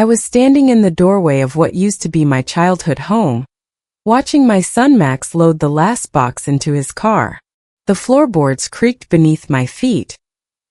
I was standing in the doorway of what used to be my childhood home, watching my son Max load the last box into his car. The floorboards creaked beneath my feet.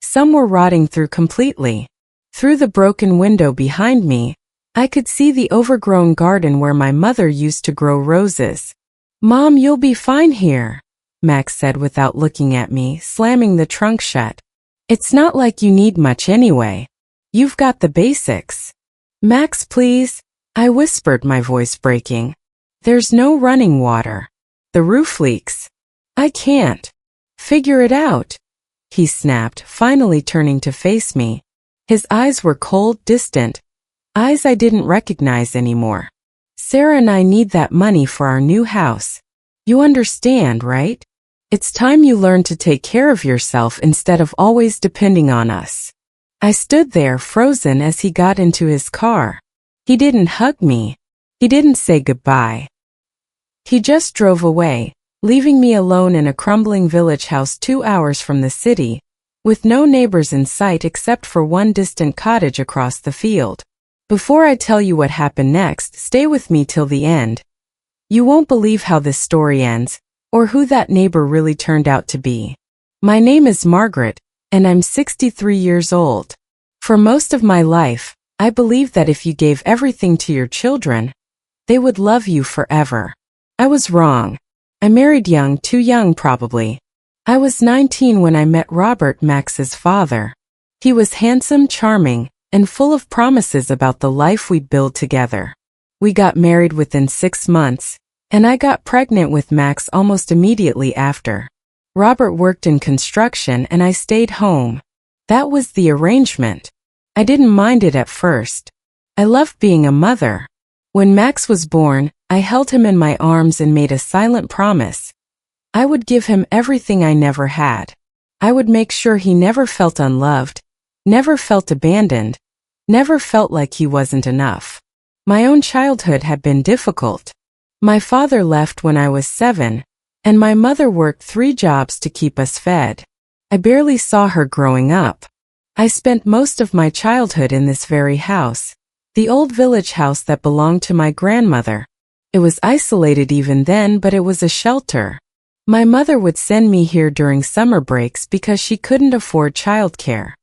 Some were rotting through completely. Through the broken window behind me, I could see the overgrown garden where my mother used to grow roses. "Mom, you'll be fine here," Max said without looking at me, slamming the trunk shut. "It's not like you need much anyway. You've got the basics." "Max, please," I whispered, my voice breaking. "There's no running water. The roof leaks. I can't figure it out," he snapped, finally turning to face me. His eyes were cold, distant, eyes I didn't recognize anymore. "Sarah and I need that money for our new house. You understand, right? It's time you learn to take care of yourself instead of always depending on us." I stood there, frozen, as he got into his car. He didn't hug me. He didn't say goodbye. He just drove away, leaving me alone in a crumbling village house 2 hours from the city, with no neighbors in sight except for one distant cottage across the field. Before I tell you what happened next, stay with me till the end. You won't believe how this story ends, or who that neighbor really turned out to be. My name is Margaret, and I'm 63 years old. For most of my life, I believed that if you gave everything to your children, they would love you forever. I was wrong. I married young, too young probably. I was 19 when I met Robert, Max's father. He was handsome, charming, and full of promises about the life we'd build together. We got married within 6 months, and I got pregnant with Max almost immediately after. Robert worked in construction and I stayed home. That was the arrangement. I didn't mind it at first. I loved being a mother. When Max was born, I held him in my arms and made a silent promise. I would give him everything I never had. I would make sure he never felt unloved, never felt abandoned, never felt like he wasn't enough. My own childhood had been difficult. My father left when I was 7, and my mother worked 3 jobs to keep us fed. I barely saw her growing up. I spent most of my childhood in this very house, the old village house that belonged to my grandmother. It was isolated even then, but it was a shelter. My mother would send me here during summer breaks because she couldn't afford childcare.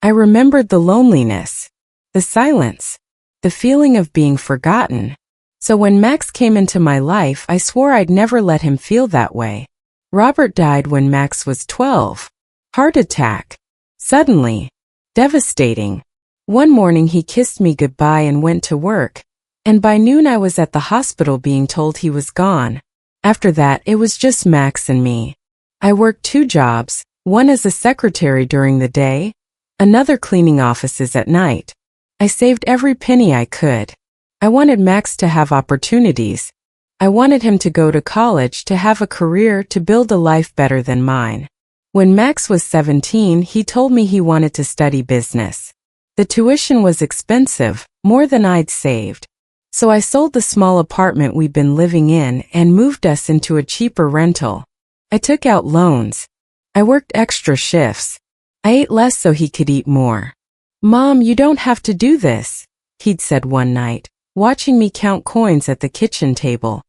I remembered the loneliness, the silence, the feeling of being forgotten. So when Max came into my life, I swore I'd never let him feel that way. Robert died when Max was 12. Heart attack. Suddenly. Devastating. One morning he kissed me goodbye and went to work, and by noon I was at the hospital being told he was gone. After that, it was just Max and me. I worked 2 jobs, one as a secretary during the day, another cleaning offices at night. I saved every penny I could. I wanted Max to have opportunities. I wanted him to go to college, to have a career, to build a life better than mine. When Max was 17, he told me he wanted to study business. The tuition was expensive, more than I'd saved. So I sold the small apartment we'd been living in and moved us into a cheaper rental. I took out loans. I worked extra shifts. I ate less so he could eat more. "Mom, you don't have to do this," he'd said one night, watching me count coins at the kitchen table.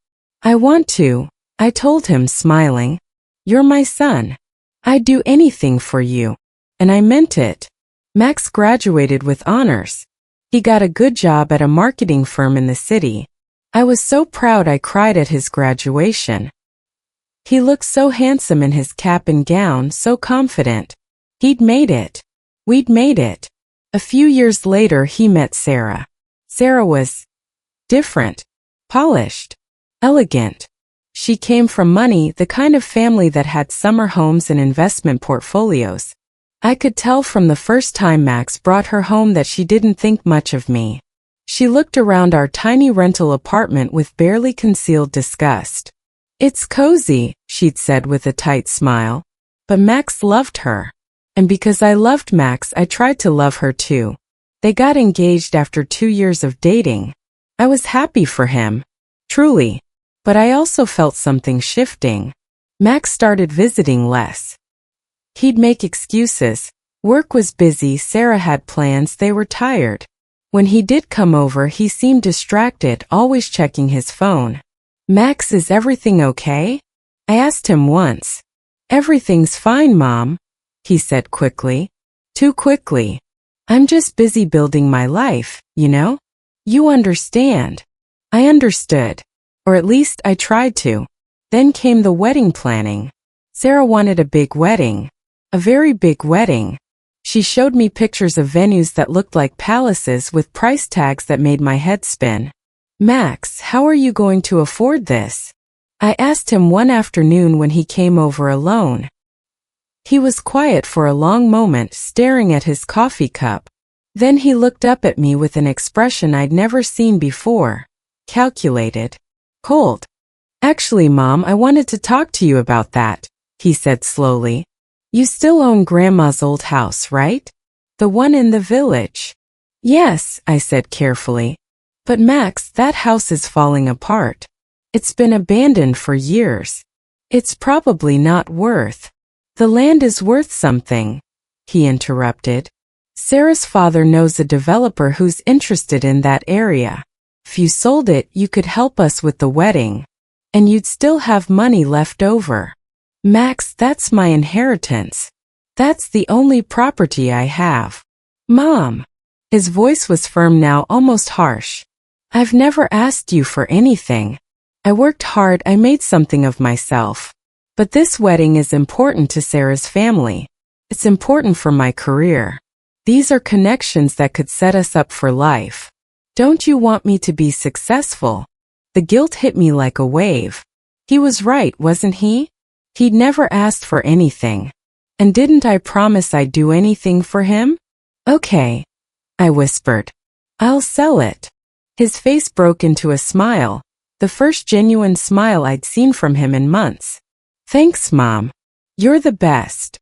"I want to," I told him, smiling. "You're my son. I'd do anything for you." And I meant it. Max graduated with honors. He got a good job at a marketing firm in the city. I was so proud I cried at his graduation. He looked so handsome in his cap and gown, so confident. He'd made it. We'd made it. A few years later he met Sarah. Sarah was different, polished, elegant. She came from money, the kind of family that had summer homes and investment portfolios. I could tell from the first time Max brought her home that she didn't think much of me. She looked around our tiny rental apartment with barely concealed disgust. "It's cozy," she'd said with a tight smile. But Max loved her. And because I loved Max, I tried to love her too. They got engaged after 2 years of dating. I was happy for him. Truly. But I also felt something shifting. Max started visiting less. He'd make excuses. Work was busy, Sarah had plans, they were tired. When he did come over, he seemed distracted, always checking his phone. Max, is everything okay? I asked him once. Everything's fine, Mom, he said quickly. Too quickly. I'm just busy building my life, you know? You understand. I understood. Or at least I tried to. Then came the wedding planning. Sarah wanted a big wedding. A very big wedding. She showed me pictures of venues that looked like palaces with price tags that made my head spin. Max, how are you going to afford this? I asked him one afternoon when he came over alone. He was quiet for a long moment, staring at his coffee cup. Then he looked up at me with an expression I'd never seen before. Calculated. Cold. Actually, Mom, I wanted to talk to you about that, he said slowly. You still own Grandma's old house, right? The one in the village. Yes, I said carefully. But Max, that house is falling apart. It's been abandoned for years. It's probably not worth. The land is worth something, he interrupted. Sarah's father knows a developer who's interested in that area. If you sold it, you could help us with the wedding. And you'd still have money left over. Max, that's my inheritance. That's the only property I have. Mom. His voice was firm now, almost harsh. I've never asked you for anything. I worked hard, I made something of myself. But this wedding is important to Sarah's family. It's important for my career. These are connections that could set us up for life. Don't you want me to be successful? The guilt hit me like a wave. He was right, wasn't he? He'd never asked for anything. And didn't I promise I'd do anything for him? Okay, I whispered. I'll sell it. His face broke into a smile. The first genuine smile I'd seen from him in months. Thanks, Mom. You're the best.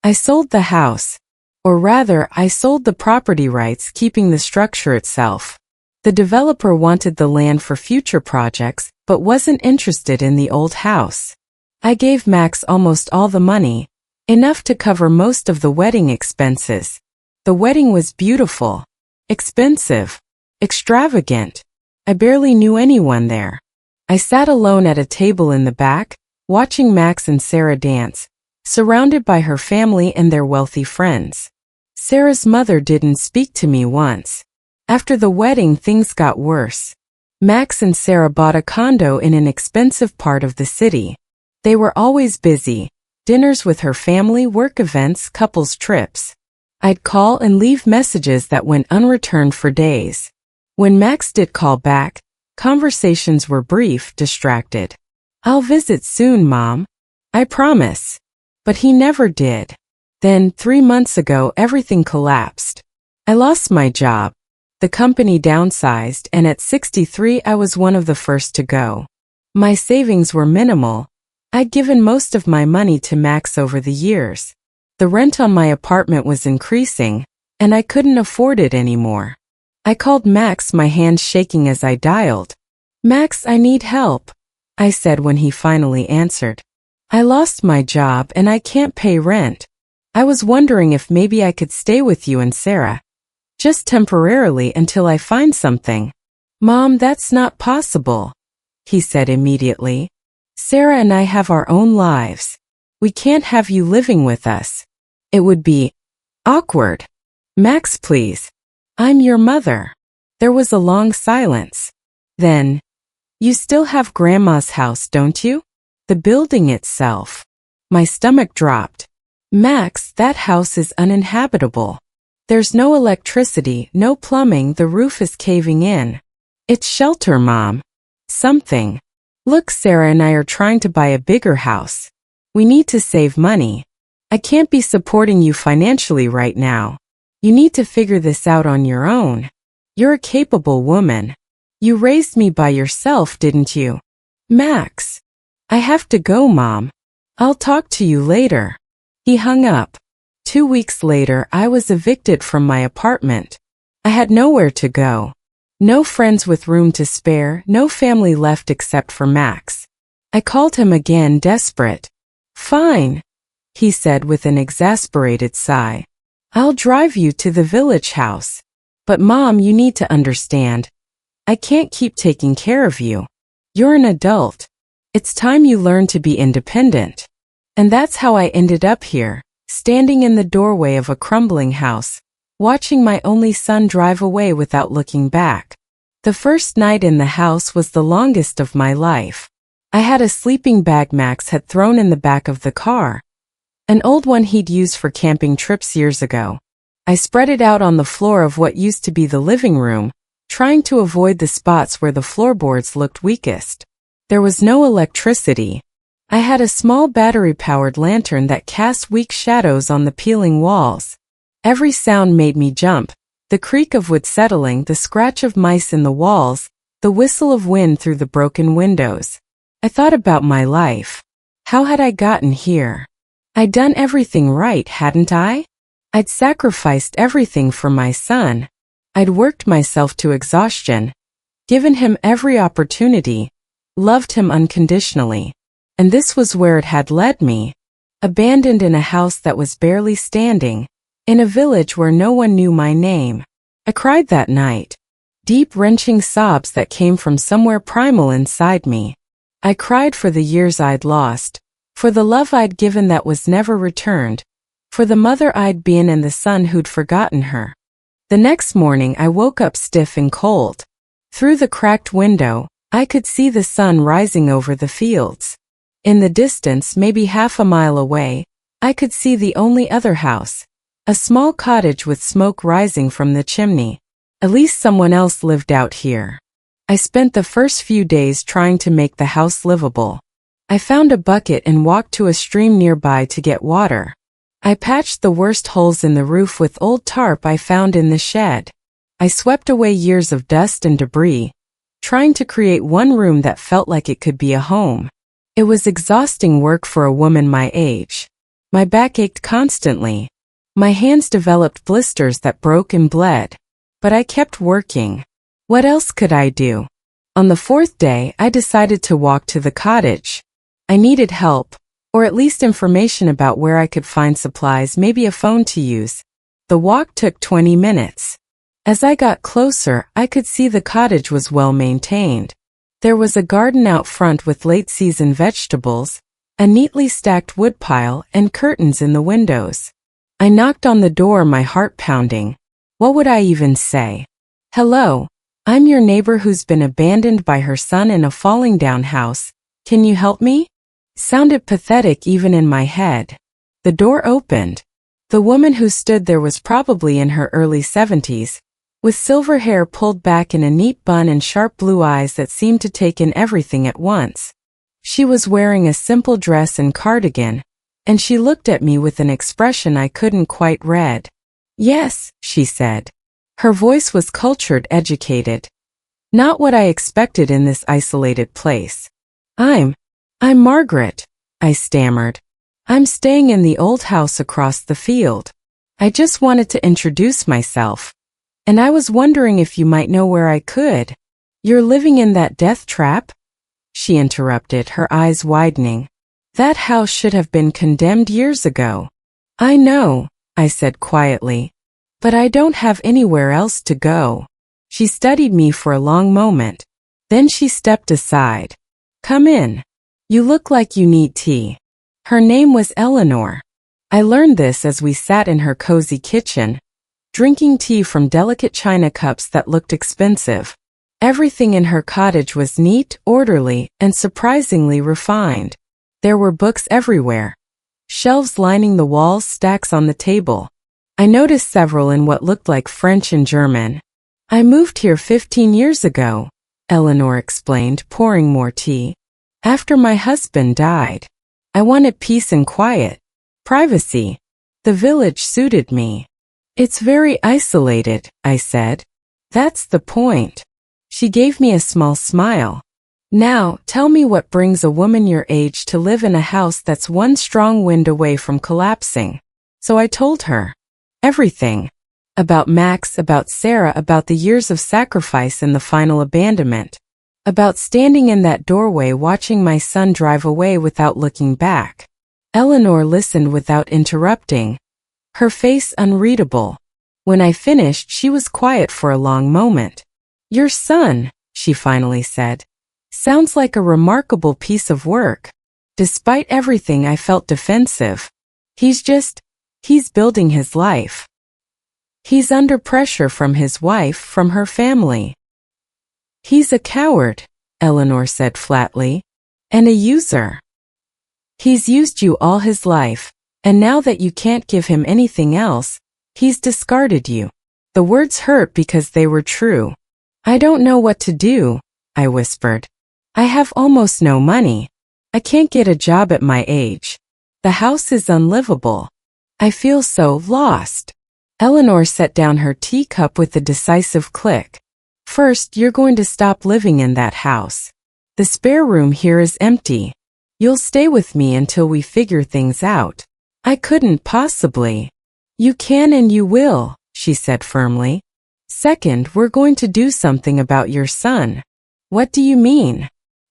I sold the house. Or rather, I sold the property rights, keeping the structure itself. The developer wanted the land for future projects, but wasn't interested in the old house. I gave Max almost all the money, enough to cover most of the wedding expenses. The wedding was beautiful. Expensive. Extravagant. I barely knew anyone there. I sat alone at a table in the back, watching Max and Sarah dance, surrounded by her family and their wealthy friends. Sarah's mother didn't speak to me once. After the wedding, things got worse. Max and Sarah bought a condo in an expensive part of the city. They were always busy. Dinners with her family, work events, couples trips. I'd call and leave messages that went unreturned for days. When Max did call back, conversations were brief, distracted. I'll visit soon, Mom. I promise. But he never did. Then, 3 months ago, everything collapsed. I lost my job. The company downsized, and at 63 I was one of the first to go. My savings were minimal. I'd given most of my money to Max over the years. The rent on my apartment was increasing, and I couldn't afford it anymore. I called Max, my hands shaking as I dialed. Max, I need help, I said when he finally answered. I lost my job and I can't pay rent. I was wondering if maybe I could stay with you and Sarah. Just temporarily until I find something. Mom, that's not possible, he said immediately. Sarah and I have our own lives. We can't have you living with us. It would be awkward. Max, please. I'm your mother. There was a long silence. Then, you still have Grandma's house, don't you? The building itself. My stomach dropped. Max, that house is uninhabitable. There's no electricity, no plumbing, the roof is caving in. It's shelter, Mom. Something. Look, Sarah and I are trying to buy a bigger house. We need to save money. I can't be supporting you financially right now. You need to figure this out on your own. You're a capable woman. You raised me by yourself, didn't you? Max. I have to go, Mom. I'll talk to you later. He hung up. 2 weeks later, I was evicted from my apartment. I had nowhere to go. No friends with room to spare, no family left except for Max. I called him again, desperate. Fine, he said with an exasperated sigh. I'll drive you to the village house. But Mom, you need to understand. I can't keep taking care of you. You're an adult. It's time you learn to be independent. And that's how I ended up here, standing in the doorway of a crumbling house, watching my only son drive away without looking back. The first night in the house was the longest of my life. I had a sleeping bag Max had thrown in the back of the car, an old one he'd used for camping trips years ago. I spread it out on the floor of what used to be the living room, trying to avoid the spots where the floorboards looked weakest. There was no electricity. I had a small battery-powered lantern that cast weak shadows on the peeling walls. Every sound made me jump. The creak of wood settling, the scratch of mice in the walls, the whistle of wind through the broken windows. I thought about my life. How had I gotten here? I'd done everything right, hadn't I? I'd sacrificed everything for my son. I'd worked myself to exhaustion, given him every opportunity, loved him unconditionally. And this was where it had led me. Abandoned in a house that was barely standing, in a village where no one knew my name. I cried that night. Deep, wrenching sobs that came from somewhere primal inside me. I cried for the years I'd lost, for the love I'd given that was never returned, for the mother I'd been and the son who'd forgotten her. The next morning I woke up stiff and cold. Through the cracked window, I could see the sun rising over the fields. In the distance, maybe half a mile away, I could see the only other house, a small cottage with smoke rising from the chimney. At least someone else lived out here. I spent the first few days trying to make the house livable. I found a bucket and walked to a stream nearby to get water. I patched the worst holes in the roof with old tarp I found in the shed. I swept away years of dust and debris, trying to create one room that felt like it could be a home. It was exhausting work for a woman my age. My back ached constantly. My hands developed blisters that broke and bled. But I kept working. What else could I do? On the fourth day, I decided to walk to the cottage. I needed help, or at least information about where I could find supplies, maybe a phone to use. The walk took 20 minutes. As I got closer, I could see the cottage was well maintained. There was a garden out front with late-season vegetables, a neatly stacked woodpile, and curtains in the windows. I knocked on the door, my heart pounding. What would I even say? Hello, I'm your neighbor who's been abandoned by her son in a falling-down house. Can you help me? Sounded pathetic even in my head. The door opened. The woman who stood there was probably in her early 70s, with silver hair pulled back in a neat bun and sharp blue eyes that seemed to take in everything at once. She was wearing a simple dress and cardigan, and she looked at me with an expression I couldn't quite read. Yes, she said. Her voice was cultured, educated. Not what I expected in this isolated place. I'm Margaret, I stammered. I'm staying in the old house across the field. I just wanted to introduce myself. And I was wondering if you might know where I could. You're living in that death trap? She interrupted, her eyes widening. That house should have been condemned years ago. I know, I said quietly. But I don't have anywhere else to go. She studied me for a long moment. Then she stepped aside. Come in. You look like you need tea. Her name was Eleanor. I learned this as we sat in her cozy kitchen, drinking tea from delicate china cups that looked expensive. Everything in her cottage was neat, orderly, and surprisingly refined. There were books everywhere. Shelves lining the walls, stacks on the table. I noticed several in what looked like French and German. I moved here 15 years ago, Eleanor explained, pouring more tea. After my husband died. I wanted peace and quiet. Privacy. The village suited me. It's very isolated, I said. That's the point. She gave me a small smile. Now, tell me what brings a woman your age to live in a house that's one strong wind away from collapsing. So I told her. Everything. About Max, about Sarah, about the years of sacrifice and the final abandonment. About standing in that doorway watching my son drive away without looking back. Eleanor listened without interrupting. Her face unreadable. When I finished, she was quiet for a long moment. Your son, she finally said, sounds like a remarkable piece of work. Despite everything, I felt defensive. He's building his life. He's under pressure from his wife, from her family. He's a coward, Eleanor said flatly, and a user. He's used you all his life, and now that you can't give him anything else, he's discarded you. The words hurt because they were true. I don't know what to do, I whispered. I have almost no money. I can't get a job at my age. The house is unlivable. I feel so lost. Eleanor set down her teacup with a decisive click. First, you're going to stop living in that house. The spare room here is empty. You'll stay with me until we figure things out. I couldn't possibly. You can and you will, she said firmly. Second, we're going to do something about your son. What do you mean?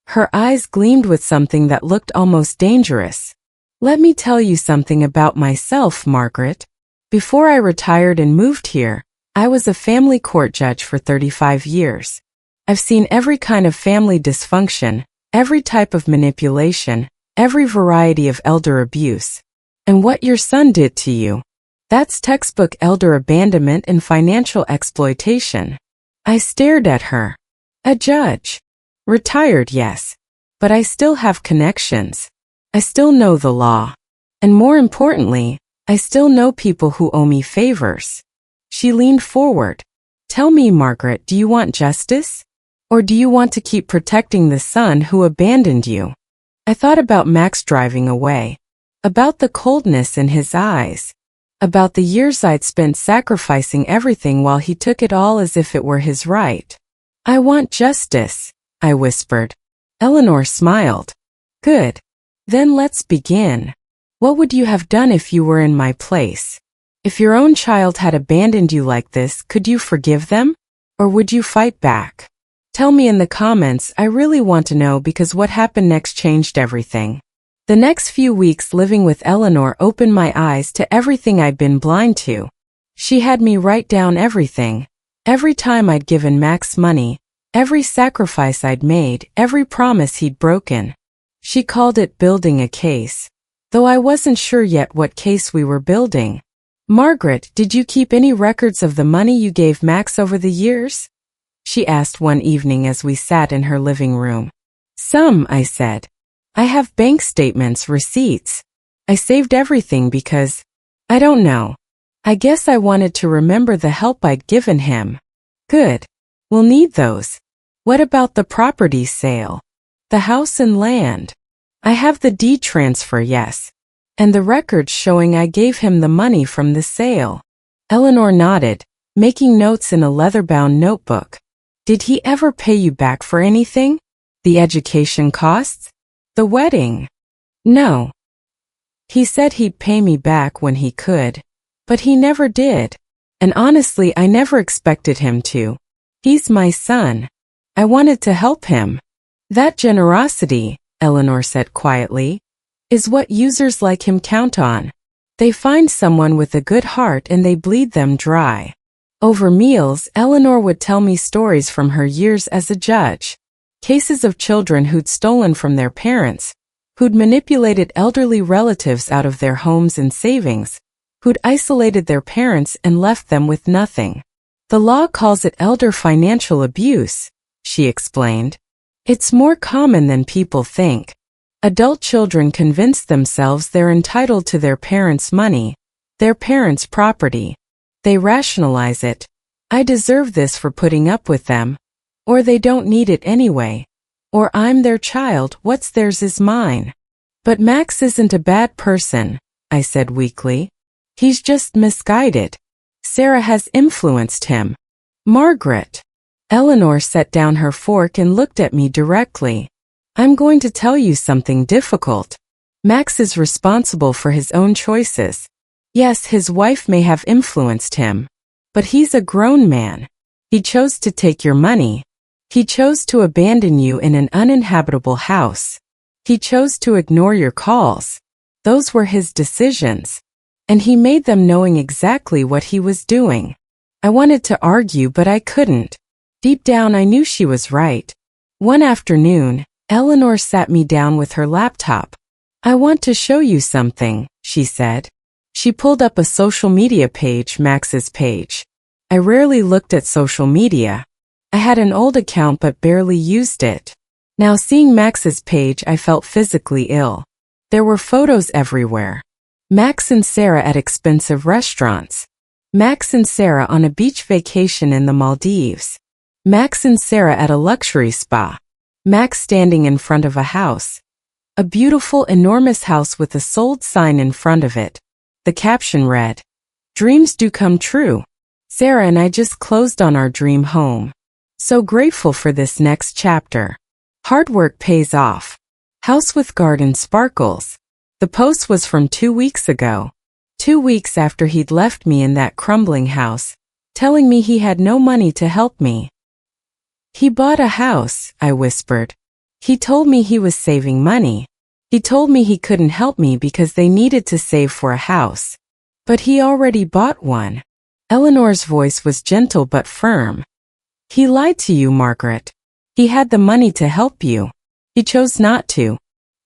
Her eyes gleamed with something that looked almost dangerous. Let me tell you something about myself, Margaret. Before I retired and moved here, I was a family court judge for 35 years. I've seen every kind of family dysfunction, every type of manipulation, every variety of elder abuse. And what your son did to you, that's textbook elder abandonment and financial exploitation. I stared at her. A judge. Retired, yes. But I still have connections. I still know the law. And more importantly, I still know people who owe me favors. She leaned forward. Tell me, Margaret, do you want justice? Or do you want to keep protecting the son who abandoned you? I thought about Max driving away. About the coldness in his eyes. About the years I'd spent sacrificing everything while he took it all as if it were his right. I want justice, I whispered. Eleanor smiled. Good. Then let's begin. What would you have done if you were in my place? If your own child had abandoned you like this, could you forgive them? Or would you fight back? Tell me in the comments, I really want to know because what happened next changed everything. The next few weeks living with Eleanor opened my eyes to everything I'd been blind to. She had me write down everything. Every time I'd given Max money, every sacrifice I'd made, every promise he'd broken. She called it building a case, though I wasn't sure yet what case we were building. Margaret, did you keep any records of the money you gave Max over the years? She asked one evening as we sat in her living room. Some, I said. I have bank statements, receipts. I saved everything because, I don't know. I guess I wanted to remember the help I'd given him. Good. We'll need those. What about the property sale? The house and land. I have the deed transfer, yes. And the records showing I gave him the money from the sale. Eleanor nodded, making notes in a leather-bound notebook. Did he ever pay you back for anything? The education costs? The wedding? No. He said he'd pay me back when he could, but he never did. And honestly, I never expected him to. He's my son. I wanted to help him. That generosity, Eleanor said quietly, is what users like him count on. They find someone with a good heart and they bleed them dry. Over meals, Eleanor would tell me stories from her years as a judge. Cases of children who'd stolen from their parents, who'd manipulated elderly relatives out of their homes and savings, who'd isolated their parents and left them with nothing. The law calls it elder financial abuse, she explained. It's more common than people think. Adult children convince themselves they're entitled to their parents' money, their parents' property. They rationalize it. I deserve this for putting up with them. Or they don't need it anyway. Or I'm their child, what's theirs is mine. But Max isn't a bad person, I said weakly. He's just misguided. Sarah has influenced him. Margaret. Eleanor set down her fork and looked at me directly. I'm going to tell you something difficult. Max is responsible for his own choices. Yes, his wife may have influenced him. But he's a grown man. He chose to take your money. He chose to abandon you in an uninhabitable house. He chose to ignore your calls. Those were his decisions. And he made them knowing exactly what he was doing. I wanted to argue, but I couldn't. Deep down, I knew she was right. One afternoon, Eleanor sat me down with her laptop. I want to show you something, she said. She pulled up a social media page, Max's page. I rarely looked at social media. I had an old account but barely used it. Now seeing Max's page, I felt physically ill. There were photos everywhere. Max and Sarah at expensive restaurants. Max and Sarah on a beach vacation in the Maldives. Max and Sarah at a luxury spa. Max standing in front of a house. A beautiful, enormous house with a sold sign in front of it. The caption read, "Dreams do come true." Sarah and I just closed on our dream home. So grateful for this next chapter. Hard work pays off. House with garden sparkles. The post was from 2 weeks ago. 2 weeks after he'd left me in that crumbling house, telling me he had no money to help me. He bought a house, I whispered. He told me he was saving money. He told me he couldn't help me because they needed to save for a house. But he already bought one. Eleanor's voice was gentle but firm. He lied to you, Margaret. He had the money to help you. He chose not to.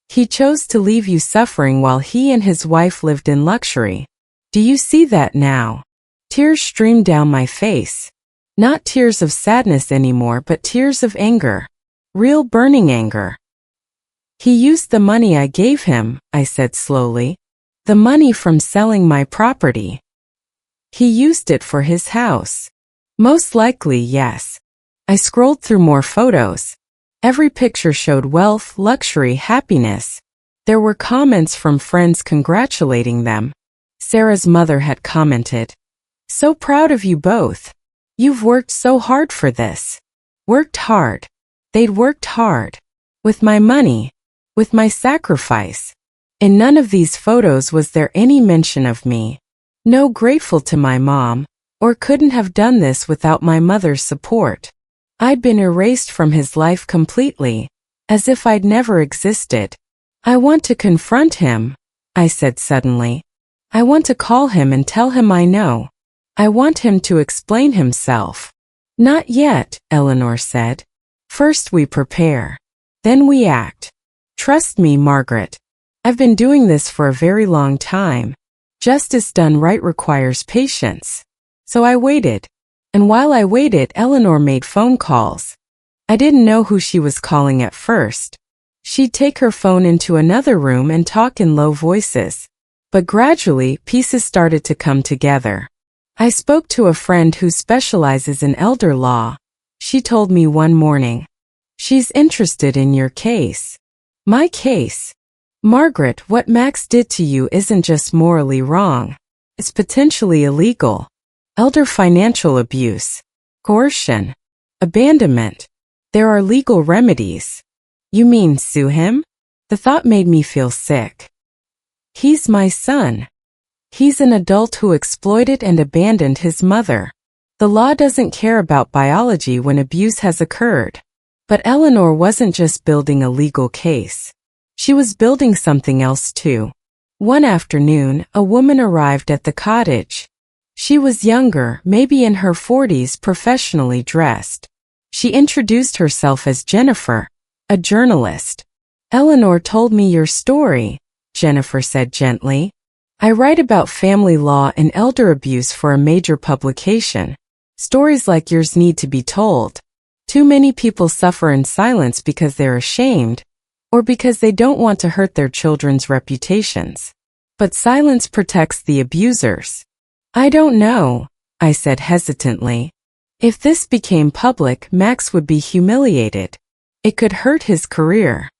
He chose to leave you suffering while he and his wife lived in luxury. Do you see that now? Tears streamed down my face. Not tears of sadness anymore, but tears of anger. Real burning anger. He used the money I gave him, I said slowly. The money from selling my property. He used it for his house. Most likely, yes. I scrolled through more photos. Every picture showed wealth, luxury, happiness. There were comments from friends congratulating them. Sarah's mother had commented, "So proud of you both. You've worked so hard for this." Worked hard. They'd worked hard. With my money. With my sacrifice. In none of these photos was there any mention of me. No grateful to my mom, or couldn't have done this without my mother's support. I'd been erased from his life completely, as if I'd never existed. I want to confront him, I said suddenly. I want to call him and tell him I know. I want him to explain himself. Not yet, Eleanor said. First we prepare. Then we act. Trust me, Margaret. I've been doing this for a very long time. Justice done right requires patience. So I waited. And while I waited, Eleanor made phone calls. I didn't know who she was calling at first. She'd take her phone into another room and talk in low voices. But gradually, pieces started to come together. I spoke to a friend who specializes in elder law. She told me one morning, "She's interested in your case." My case? Margaret, what Max did to you isn't just morally wrong. It's potentially illegal. Elder financial abuse, coercion, abandonment. There are legal remedies. You mean sue him? The thought made me feel sick. He's my son. He's an adult who exploited and abandoned his mother. The law doesn't care about biology when abuse has occurred. But Eleanor wasn't just building a legal case. She was building something else too. One afternoon, a woman arrived at the cottage. She was younger, maybe in her 40s, professionally dressed. She introduced herself as Jennifer, a journalist. "Eleanor told me your story," Jennifer said gently. "I write about family law and elder abuse for a major publication. Stories like yours need to be told. Too many people suffer in silence because they're ashamed, or because they don't want to hurt their children's reputations. But silence protects the abusers." "I don't know," I said hesitantly. "If this became public, Max would be humiliated. It could hurt his career."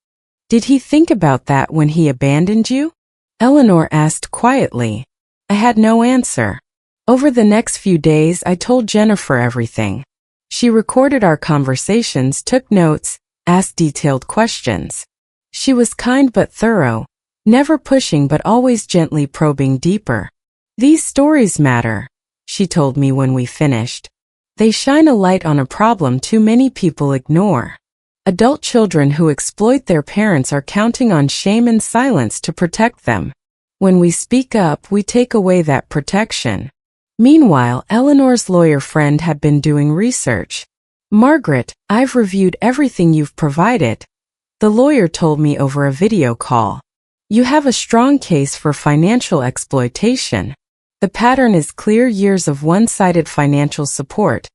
"Did he think about that when he abandoned you?" Eleanor asked quietly. I had no answer. Over the next few days, I told Jennifer everything. She recorded our conversations, took notes, asked detailed questions. She was kind but thorough, never pushing but always gently probing deeper. "These stories matter," she told me when we finished. "They shine a light on a problem too many people ignore. Adult children who exploit their parents are counting on shame and silence to protect them. When we speak up, we take away that protection. Meanwhile, Eleanor's lawyer friend had been doing research. "Margaret, I've reviewed everything you've provided," the lawyer told me over a video call. "You have a strong case for financial exploitation. The pattern is clear: years of one-sided financial support,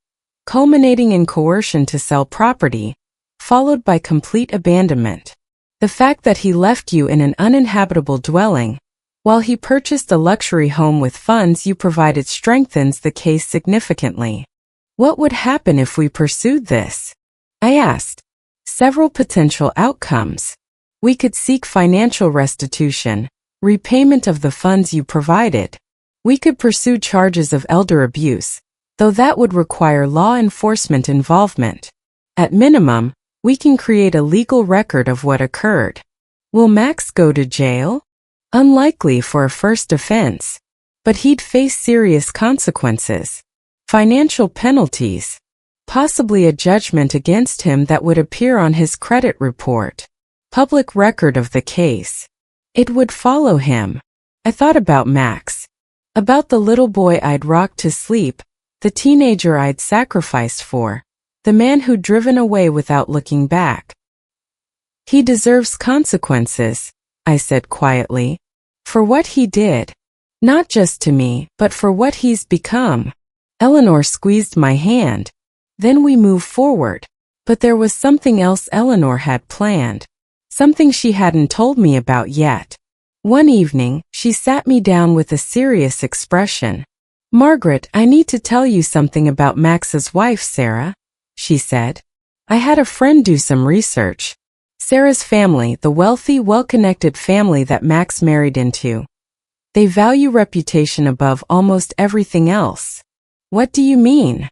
culminating in coercion to sell property, followed by complete abandonment. The fact that he left you in an uninhabitable dwelling, while he purchased a luxury home with funds you provided, strengthens the case significantly." "What would happen if we pursued this?" I asked. "Several potential outcomes. We could seek financial restitution, repayment of the funds you provided. We could pursue charges of elder abuse, though that would require law enforcement involvement. At minimum, we can create a legal record of what occurred." "Will Max go to jail?" "Unlikely for a first offense. But he'd face serious consequences. Financial penalties. Possibly a judgment against him that would appear on his credit report. Public record of the case. It would follow him." I thought about Max. About the little boy I'd rocked to sleep, the teenager I'd sacrificed for, the man who'd driven away without looking back. "He deserves consequences," I said quietly. "For what he did. Not just to me, but for what he's become." Eleanor squeezed my hand. Then we moved forward. But there was something else Eleanor had planned. Something she hadn't told me about yet. One evening, she sat me down with a serious expression. "Margaret, I need to tell you something about Max's wife, Sarah," she said. "I had a friend do some research. Sarah's family, the wealthy, well-connected family that Max married into. They value reputation above almost everything else." "What do you mean?"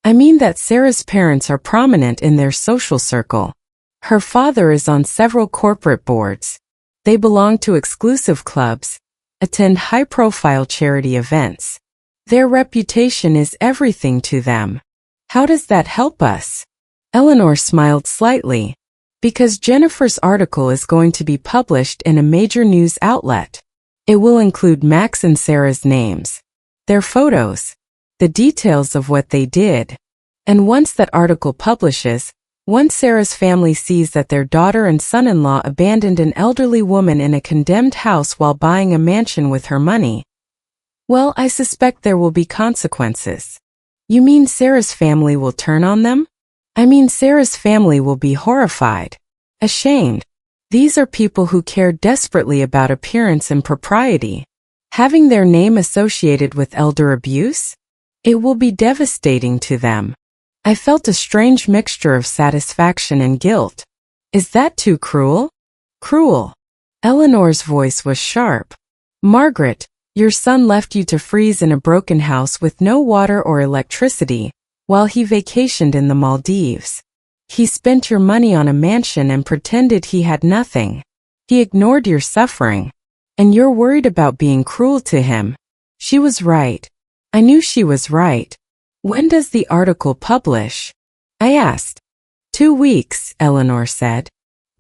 "I mean that Sarah's parents are prominent in their social circle. Her father is on several corporate boards. They belong to exclusive clubs, attend high-profile charity events. Their reputation is everything to them." "How does that help us?" Eleanor smiled slightly. "Because Jennifer's article is going to be published in a major news outlet. It will include Max and Sarah's names, their photos, the details of what they did. And once that article publishes, once Sarah's family sees that their daughter and son-in-law abandoned an elderly woman in a condemned house while buying a mansion with her money, well, I suspect there will be consequences." "You mean Sarah's family will turn on them?" "I mean Sarah's family will be horrified, ashamed. These are people who care desperately about appearance and propriety. Having their name associated with elder abuse? It will be devastating to them." I felt a strange mixture of satisfaction and guilt. "Is that too cruel?" "Cruel." Eleanor's voice was sharp. "Margaret, your son left you to freeze in a broken house with no water or electricity, while he vacationed in the Maldives. He spent your money on a mansion and pretended he had nothing. He ignored your suffering. And you're worried about being cruel to him." She was right. I knew she was right. "When does the article publish?" I asked. 2 weeks, Eleanor said.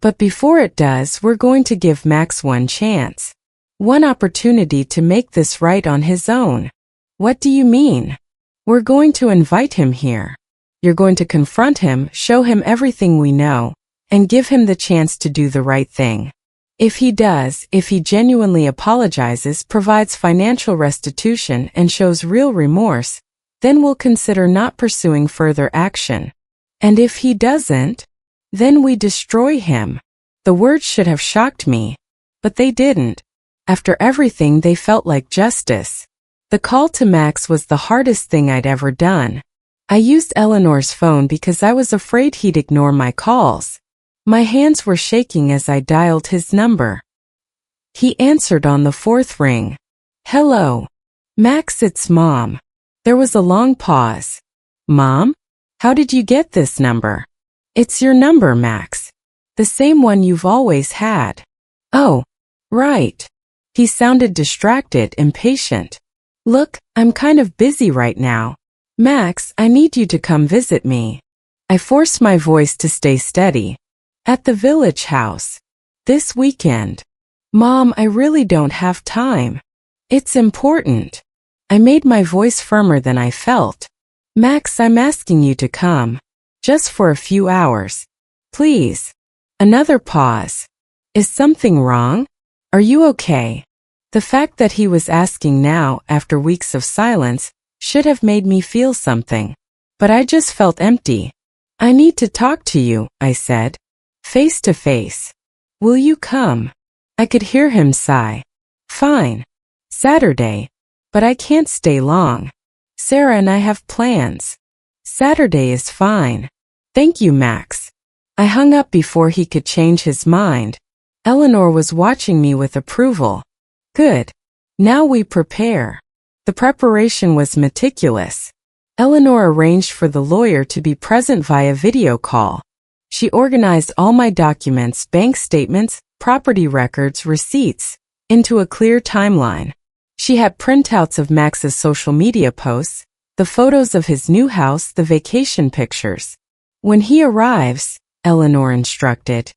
"But before it does, we're going to give Max one chance. One opportunity to make this right on his own." "What do you mean?" "We're going to invite him here. You're going to confront him, show him everything we know, and give him the chance to do the right thing. If he does, if he genuinely apologizes, provides financial restitution, and shows real remorse, then we'll consider not pursuing further action. And if he doesn't, then we destroy him." The words should have shocked me, but they didn't. After everything, they felt like justice. The call to Max was the hardest thing I'd ever done. I used Eleanor's phone because I was afraid he'd ignore my calls. My hands were shaking as I dialed his number. He answered on the 4th ring. "Hello. Max, it's Mom." There was a long pause. "Mom? How did you get this number?" "It's your number, Max. The same one you've always had." "Oh, right." He sounded distracted, impatient. "Look, I'm kind of busy right now. Max, I need you to come visit me." I forced my voice to stay steady. "At the village house. This weekend." "Mom, I really don't have time. It's important." I made my voice firmer than I felt. Max, I'm asking you to come. Just for a few hours. Please. Another pause. Is something wrong? Are you okay? The fact that he was asking now, after weeks of silence, should have made me feel something. But I just felt empty. I need to talk to you, I said. Face to face. Will you come? I could hear him sigh. Fine. Saturday. But I can't stay long. Sarah and I have plans. Saturday is fine. Thank you, Max. I hung up before he could change his mind. Eleanor was watching me with approval. Good. Now we prepare. The preparation was meticulous. Eleanor arranged for the lawyer to be present via video call. She organized all my documents, bank statements, property records, receipts, into a clear timeline. She had printouts of Max's social media posts, the photos of his new house, the vacation pictures. When he arrives, Eleanor instructed,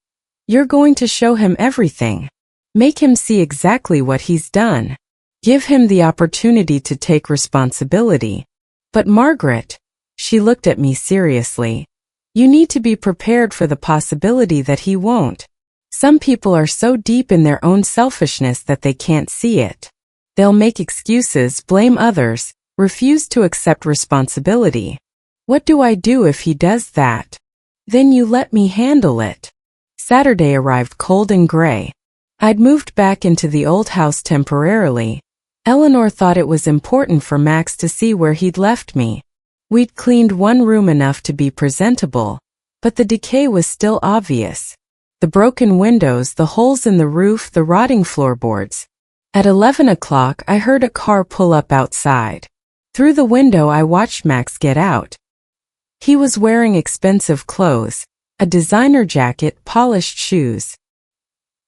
you're going to show him everything. Make him see exactly what he's done. Give him the opportunity to take responsibility. But Margaret, she looked at me seriously, you need to be prepared for the possibility that he won't. Some people are so deep in their own selfishness that they can't see it. They'll make excuses, blame others, refuse to accept responsibility. What do I do if he does that? Then you let me handle it. Saturday arrived cold and gray. I'd moved back into the old house temporarily. Eleanor thought it was important for Max to see where he'd left me. We'd cleaned one room enough to be presentable, but the decay was still obvious. The broken windows, the holes in the roof, the rotting floorboards. At 11 o'clock, I heard a car pull up outside. Through the window, I watched Max get out. He was wearing expensive clothes, a designer jacket, polished shoes.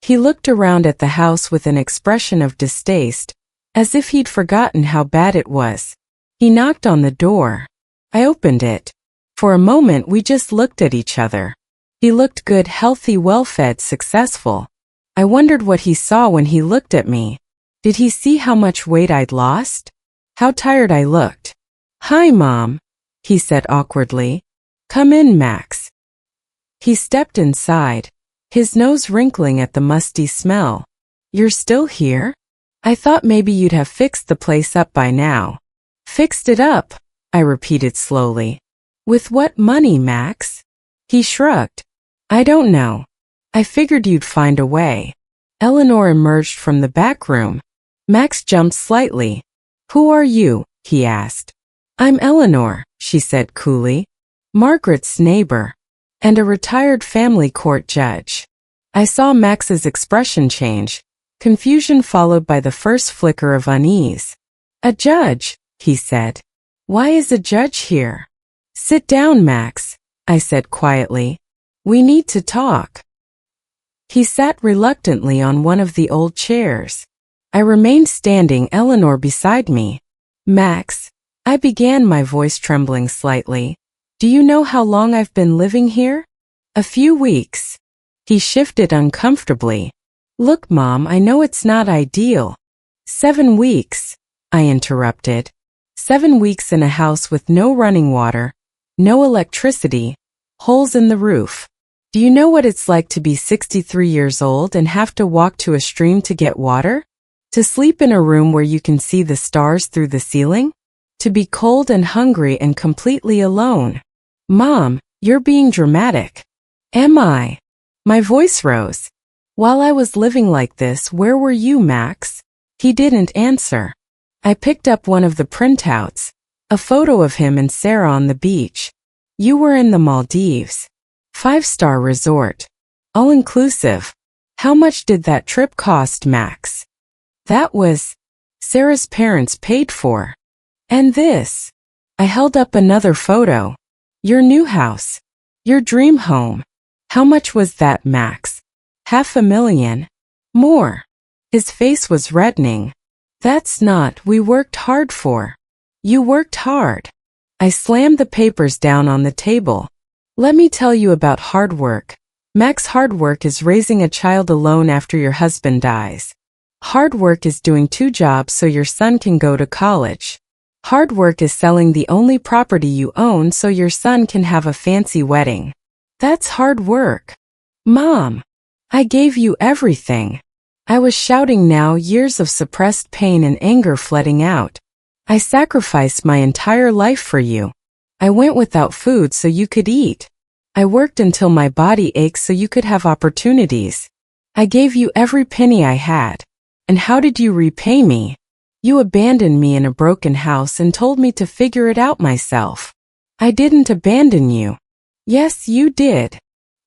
He looked around at the house with an expression of distaste, as if he'd forgotten how bad it was. He knocked on the door. I opened it. For a moment, we just looked at each other. He looked good, healthy, well-fed, successful. I wondered what he saw when he looked at me. Did he see how much weight I'd lost? How tired I looked? Hi, Mom, he said awkwardly. Come in, Max. He stepped inside, his nose wrinkling at the musty smell. You're still here? I thought maybe you'd have fixed the place up by now. Fixed it up, I repeated slowly. With what money, Max? He shrugged. I don't know. I figured you'd find a way. Eleanor emerged from the back room. Max jumped slightly. Who are you? He asked. I'm Eleanor, she said coolly. Margaret's neighbor. And a retired family court judge. I saw Max's expression change, confusion followed by the first flicker of unease. A judge, he said. Why is a judge here? Sit down, Max, I said quietly. We need to talk. He sat reluctantly on one of the old chairs. I remained standing, Eleanor beside me. Max, I began, my voice trembling slightly. Do you know how long I've been living here? A few weeks. He shifted uncomfortably. Look, Mom, I know it's not ideal. 7 weeks, I interrupted. 7 weeks in a house with no running water, no electricity, holes in the roof. Do you know what it's like to be 63 years old and have to walk to a stream to get water? To sleep in a room where you can see the stars through the ceiling? To be cold and hungry and completely alone? Mom, you're being dramatic. Am I? My voice rose. While I was living like this, where were you, Max? He didn't answer. I picked up one of the printouts, a photo of him and Sarah on the beach. You were in the Maldives. 5-star resort. All-inclusive. How much did that trip cost, Max? That was Sarah's parents paid for. And this. I held up another photo. Your new house. Your dream home. How much was that, Max? $500,000. More. His face was reddening. That's not we worked hard for. You worked hard. I slammed the papers down on the table. Let me tell you about hard work. Max, hard work is raising a child alone after your husband dies. Hard work is doing 2 jobs so your son can go to college. Hard work is selling the only property you own so your son can have a fancy wedding. That's hard work. Mom, I gave you everything. I was shouting now, years of suppressed pain and anger flooding out. I sacrificed my entire life for you. I went without food so you could eat. I worked until my body ached so you could have opportunities. I gave you every penny I had. And how did you repay me? You abandoned me in a broken house and told me to figure it out myself. I didn't abandon you. Yes, you did.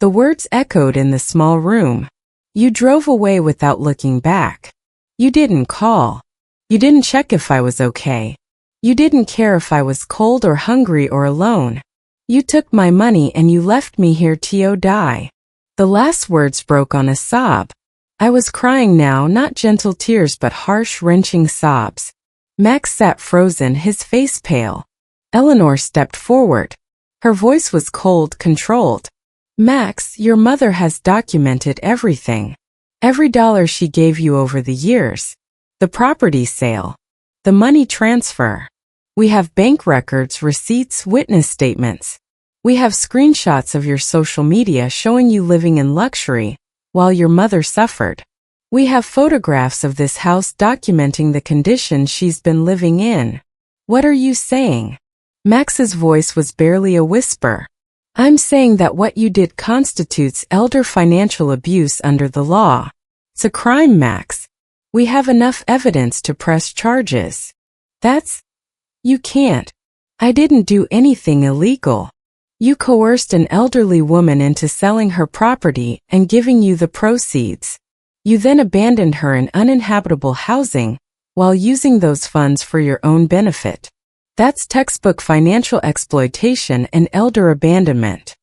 The words echoed in the small room. You drove away without looking back. You didn't call. You didn't check if I was okay. You didn't care if I was cold or hungry or alone. You took my money and you left me here to die. The last words broke on a sob. I was crying now, not gentle tears but harsh, wrenching sobs. Max sat frozen, his face pale. Eleanor stepped forward. Her voice was cold, controlled. Max, your mother has documented everything. Every dollar she gave you over the years. The property sale. The money transfer. We have bank records, receipts, witness statements. We have screenshots of your social media showing you living in luxury, while your mother suffered. We have photographs of this house documenting the conditions she's been living in. What are you saying? Max's voice was barely a whisper. I'm saying that what you did constitutes elder financial abuse under the law. It's a crime, Max. We have enough evidence to press charges. You can't. I didn't do anything illegal. You coerced an elderly woman into selling her property and giving you the proceeds. You then abandoned her in uninhabitable housing while using those funds for your own benefit. That's textbook financial exploitation and elder abandonment.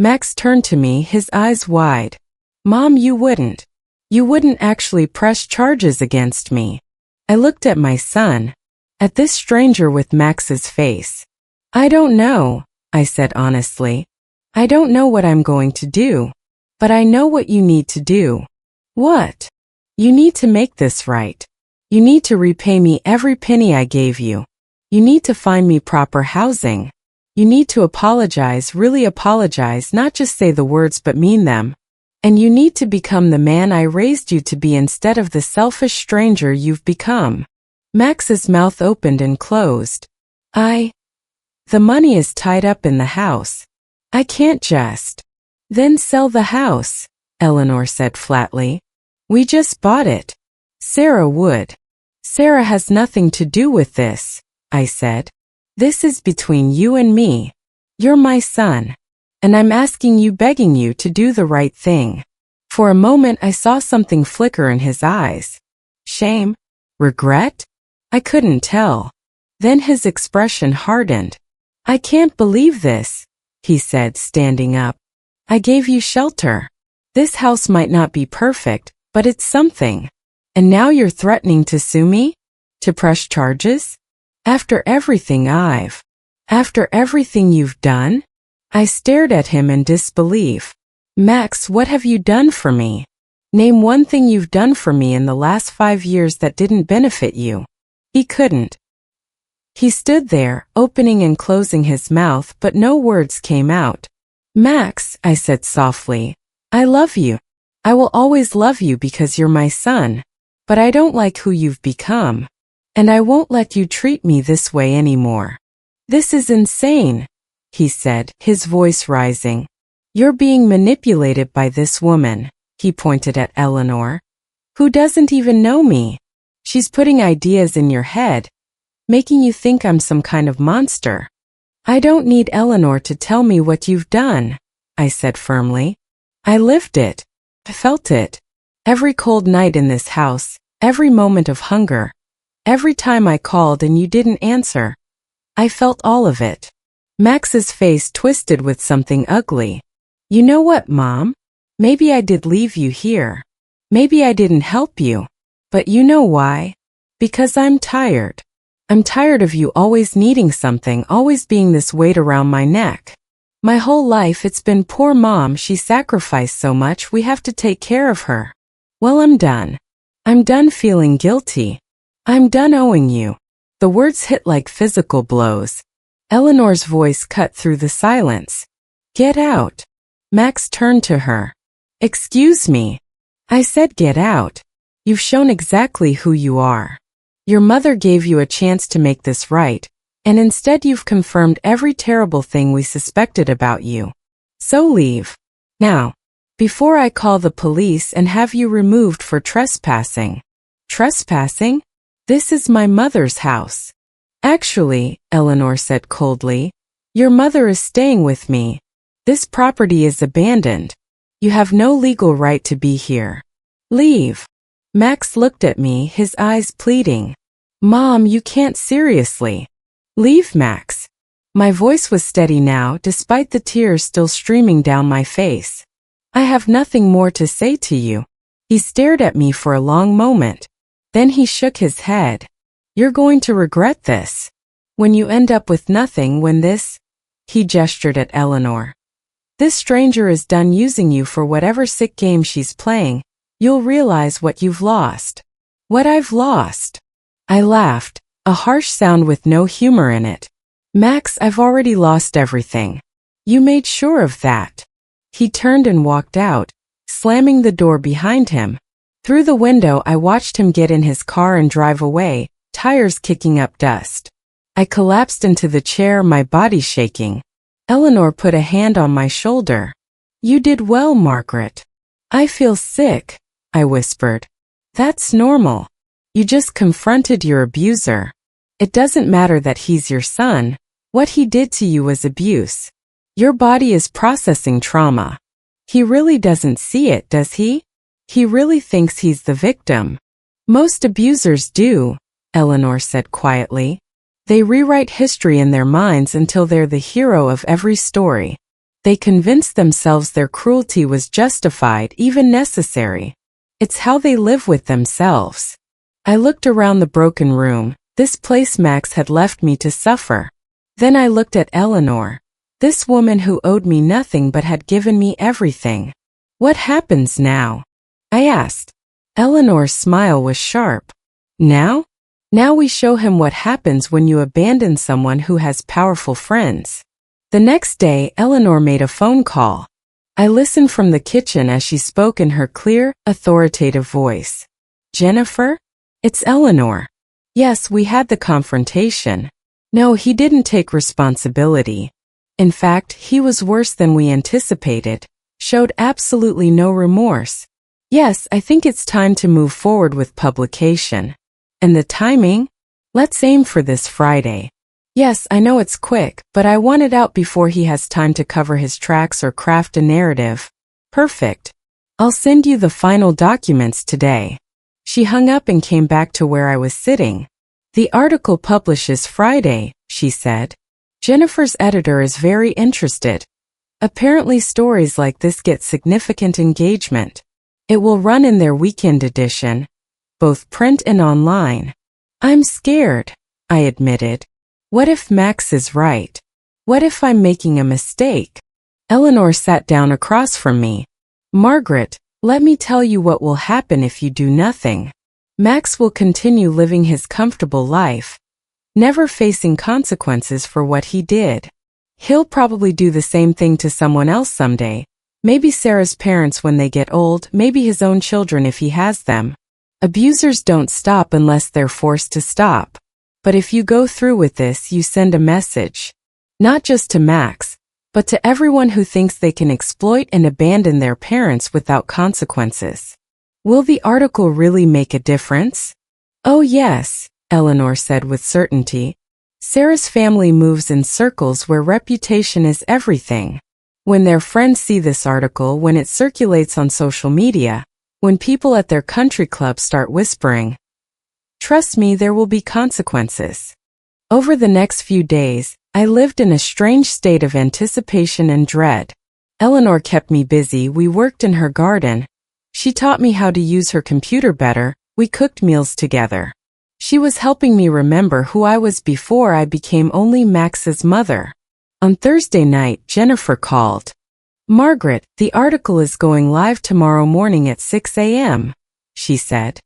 Max turned to me, his eyes wide. Mom, you wouldn't actually press charges against me. I looked at my son, at this stranger with Max's face. I don't know, I said honestly. I don't know what I'm going to do. But I know what you need to do. What? You need to make this right. You need to repay me every penny I gave you. You need to find me proper housing. You need to apologize, really apologize, not just say the words but mean them. And you need to become the man I raised you to be instead of the selfish stranger you've become. Max's mouth opened and closed. The money is tied up in the house. I can't just. Then sell the house, Eleanor said flatly. We just bought it. Sarah would. Sarah has nothing to do with this, I said. This is between you and me. You're my son. And I'm asking you, begging you to do the right thing. For a moment I saw something flicker in his eyes. Shame? Regret? I couldn't tell. Then his expression hardened. I can't believe this, he said, standing up. I gave you shelter. This house might not be perfect, but it's something. And now you're threatening to sue me? To press charges? After everything after everything you've done? I stared at him in disbelief. Max, what have you done for me? Name one thing you've done for me in the last 5 years that didn't benefit you. He couldn't. He stood there, opening and closing his mouth, but no words came out. Max, I said softly, I love you. I will always love you because you're my son. But I don't like who you've become. And I won't let you treat me this way anymore. This is insane, he said, his voice rising. You're being manipulated by this woman, he pointed at Eleanor, who doesn't even know me. She's putting ideas in your head, making you think I'm some kind of monster. I don't need Eleanor to tell me what you've done, I said firmly. I lived it. I felt it. Every cold night in this house, every moment of hunger, every time I called and you didn't answer. I felt all of it. Max's face twisted with something ugly. You know what, Mom? Maybe I did leave you here. Maybe I didn't help you. But you know why? Because I'm tired. I'm tired of you always needing something, always being this weight around my neck. My whole life it's been poor Mom, she sacrificed so much, we have to take care of her. Well, I'm done. I'm done feeling guilty. I'm done owing you. The words hit like physical blows. Eleanor's voice cut through the silence. Get out. Max turned to her. Excuse me. I said get out. You've shown exactly who you are. Your mother gave you a chance to make this right, and instead you've confirmed every terrible thing we suspected about you. So leave. Now. Before I call the police and have you removed for trespassing. Trespassing? This is my mother's house. Actually, Eleanor said coldly, your mother is staying with me. This property is abandoned. You have no legal right to be here. Leave. Max looked at me, his eyes pleading. Mom, you can't seriously. Leave, Max. My voice was steady now, despite the tears still streaming down my face. I have nothing more to say to you. He stared at me for a long moment. Then he shook his head. You're going to regret this. When you end up with nothing, when this, he gestured at Eleanor. This stranger is done using you for whatever sick game she's playing, you'll realize what you've lost. What I've lost. I laughed, a harsh sound with no humor in it. Max, I've already lost everything. You made sure of that. He turned and walked out, slamming the door behind him. Through the window, I watched him get in his car and drive away, tires kicking up dust. I collapsed into the chair, my body shaking. Eleanor put a hand on my shoulder. You did well, Margaret. I feel sick, I whispered. That's normal. You just confronted your abuser. It doesn't matter that he's your son. What he did to you was abuse. Your body is processing trauma. He really doesn't see it, does he? He really thinks he's the victim. Most abusers do, Eleanor said quietly. They rewrite history in their minds until they're the hero of every story. They convince themselves their cruelty was justified, even necessary. It's how they live with themselves. I looked around the broken room, this place Max had left me to suffer. Then I looked at Eleanor. This woman who owed me nothing but had given me everything. What happens now? I asked. Eleanor's smile was sharp. Now? Now we show him what happens when you abandon someone who has powerful friends. The next day, Eleanor made a phone call. I listened from the kitchen as she spoke in her clear, authoritative voice. Jennifer? It's Eleanor. Yes, we had the confrontation. No, he didn't take responsibility. In fact, he was worse than we anticipated, showed absolutely no remorse. Yes, I think it's time to move forward with publication. And the timing? Let's aim for this Friday. Yes, I know it's quick, but I want it out before he has time to cover his tracks or craft a narrative. Perfect. I'll send you the final documents today. She hung up and came back to where I was sitting. The article publishes Friday, she said. Jennifer's editor is very interested. Apparently stories like this get significant engagement. It will run in their weekend edition, both print and online. I'm scared, I admitted. What if Max is right? What if I'm making a mistake? Eleanor sat down across from me. Margaret, let me tell you what will happen if you do nothing. Max will continue living his comfortable life, never facing consequences for what he did. He'll probably do the same thing to someone else someday. Maybe Sarah's parents when they get old, maybe his own children if he has them. Abusers don't stop unless they're forced to stop. But if you go through with this, you send a message. Not just to Max, but to everyone who thinks they can exploit and abandon their parents without consequences. Will the article really make a difference? Oh yes, Eleanor said with certainty. Sarah's family moves in circles where reputation is everything. When their friends see this article, when it circulates on social media, when people at their country club start whispering, trust me, there will be consequences. Over the next few days, I lived in a strange state of anticipation and dread. Eleanor kept me busy. We worked in her garden. She taught me how to use her computer better. We cooked meals together. She was helping me remember who I was before I became only Max's mother. On Thursday night, Jennifer called. Margaret, the article is going live tomorrow morning at 6 a.m., she said.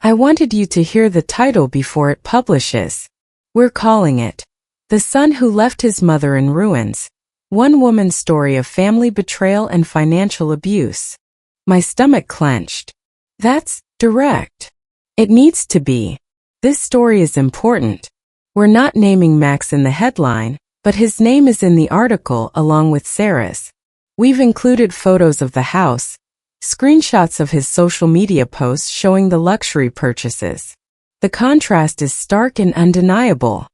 I wanted you to hear the title before it publishes. We're calling it, The Son Who Left His Mother in Ruins. One woman's story of family betrayal and financial abuse. My stomach clenched. That's direct. It needs to be. This story is important. We're not naming Max in the headline, but his name is in the article along with Sarah's. We've included photos of the house, screenshots of his social media posts showing the luxury purchases. The contrast is stark and undeniable.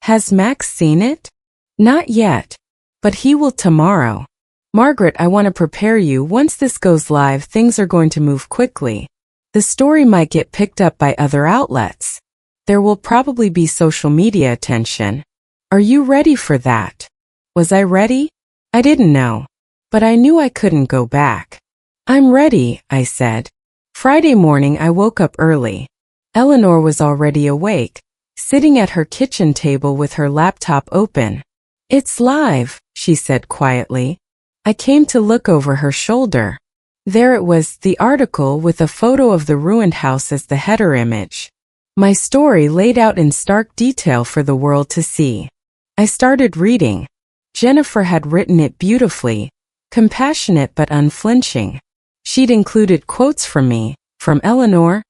Has Max seen it? Not yet. But he will tomorrow. Margaret, I want to prepare you. Once this goes live, things are going to move quickly. The story might get picked up by other outlets. There will probably be social media attention. Are you ready for that? Was I ready? I didn't know. But I knew I couldn't go back. I'm ready, I said. Friday morning I woke up early. Eleanor was already awake, sitting at her kitchen table with her laptop open. It's live, she said quietly. I came to look over her shoulder. There it was, the article with a photo of the ruined house as the header image. My story laid out in stark detail for the world to see. I started reading. Jennifer had written it beautifully, compassionate but unflinching. She'd included quotes from me, from Eleanor,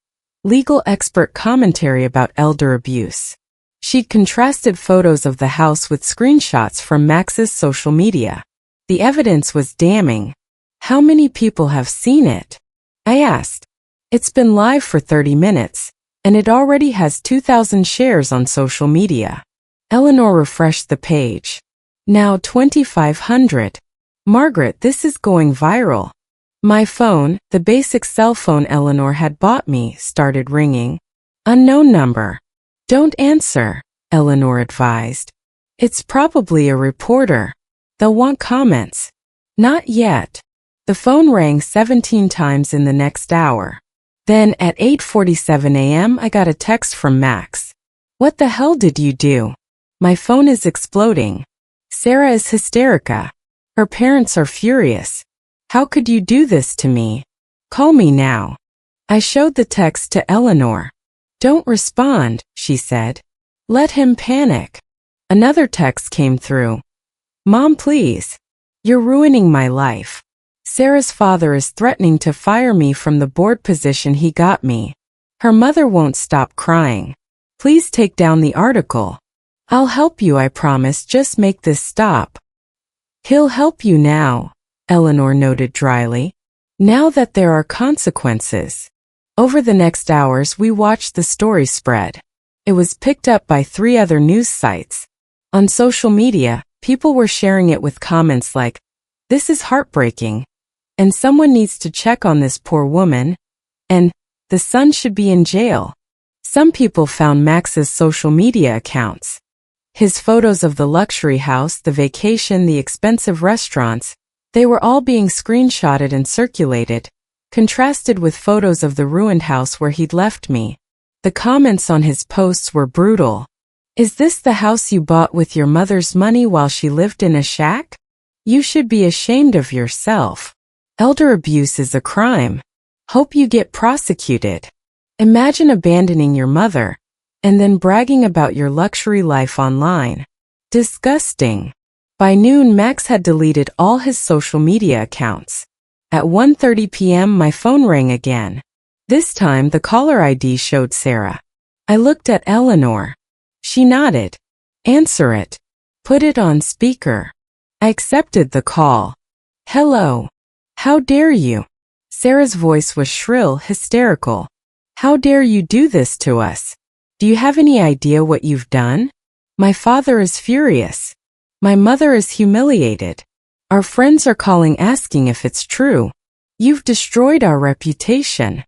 legal expert commentary about elder abuse. She'd contrasted photos of the house with screenshots from Max's social media. The evidence was damning. How many people have seen it? I asked. It's been live for 30 minutes, and it already has 2,000 shares on social media. Eleanor refreshed the page. Now 2,500. Margaret, this is going viral. My phone, the basic cell phone Eleanor had bought me, started ringing. Unknown number. Don't answer, Eleanor advised. It's probably a reporter. They'll want comments. Not yet. The phone rang 17 times in the next hour. Then at 8:47 a.m. I got a text from Max. What the hell did you do? My phone is exploding. Sarah is hysterica. Her parents are furious. How could you do this to me? Call me now. I showed the text to Eleanor. Don't respond, she said. Let him panic. Another text came through. Mom, please. You're ruining my life. Sarah's father is threatening to fire me from the board position he got me. Her mother won't stop crying. Please take down the article. I'll help you, I promise, just make this stop. He'll help you now, Eleanor noted dryly. Now that there are consequences. Over the next hours we watched the story spread. It was picked up by 3 other news sites. On social media, people were sharing it with comments like, "This is heartbreaking," and "Someone needs to check on this poor woman," and "The son should be in jail." Some people found Max's social media accounts. His photos of the luxury house, the vacation, the expensive restaurants, they were all being screenshotted and circulated, contrasted with photos of the ruined house where he'd left me. The comments on his posts were brutal. Is this the house you bought with your mother's money while she lived in a shack? You should be ashamed of yourself. Elder abuse is a crime. Hope you get prosecuted. Imagine abandoning your mother and then bragging about your luxury life online. Disgusting. By noon, Max had deleted all his social media accounts. At 1:30 p.m. my phone rang again. This time the caller ID showed Sarah. I looked at Eleanor. She nodded. Answer it. Put it on speaker. I accepted the call. Hello. How dare you? Sarah's voice was shrill, hysterical. How dare you do this to us? Do you have any idea what you've done? My father is furious. My mother is humiliated. Our friends are calling asking if it's true. You've destroyed our reputation.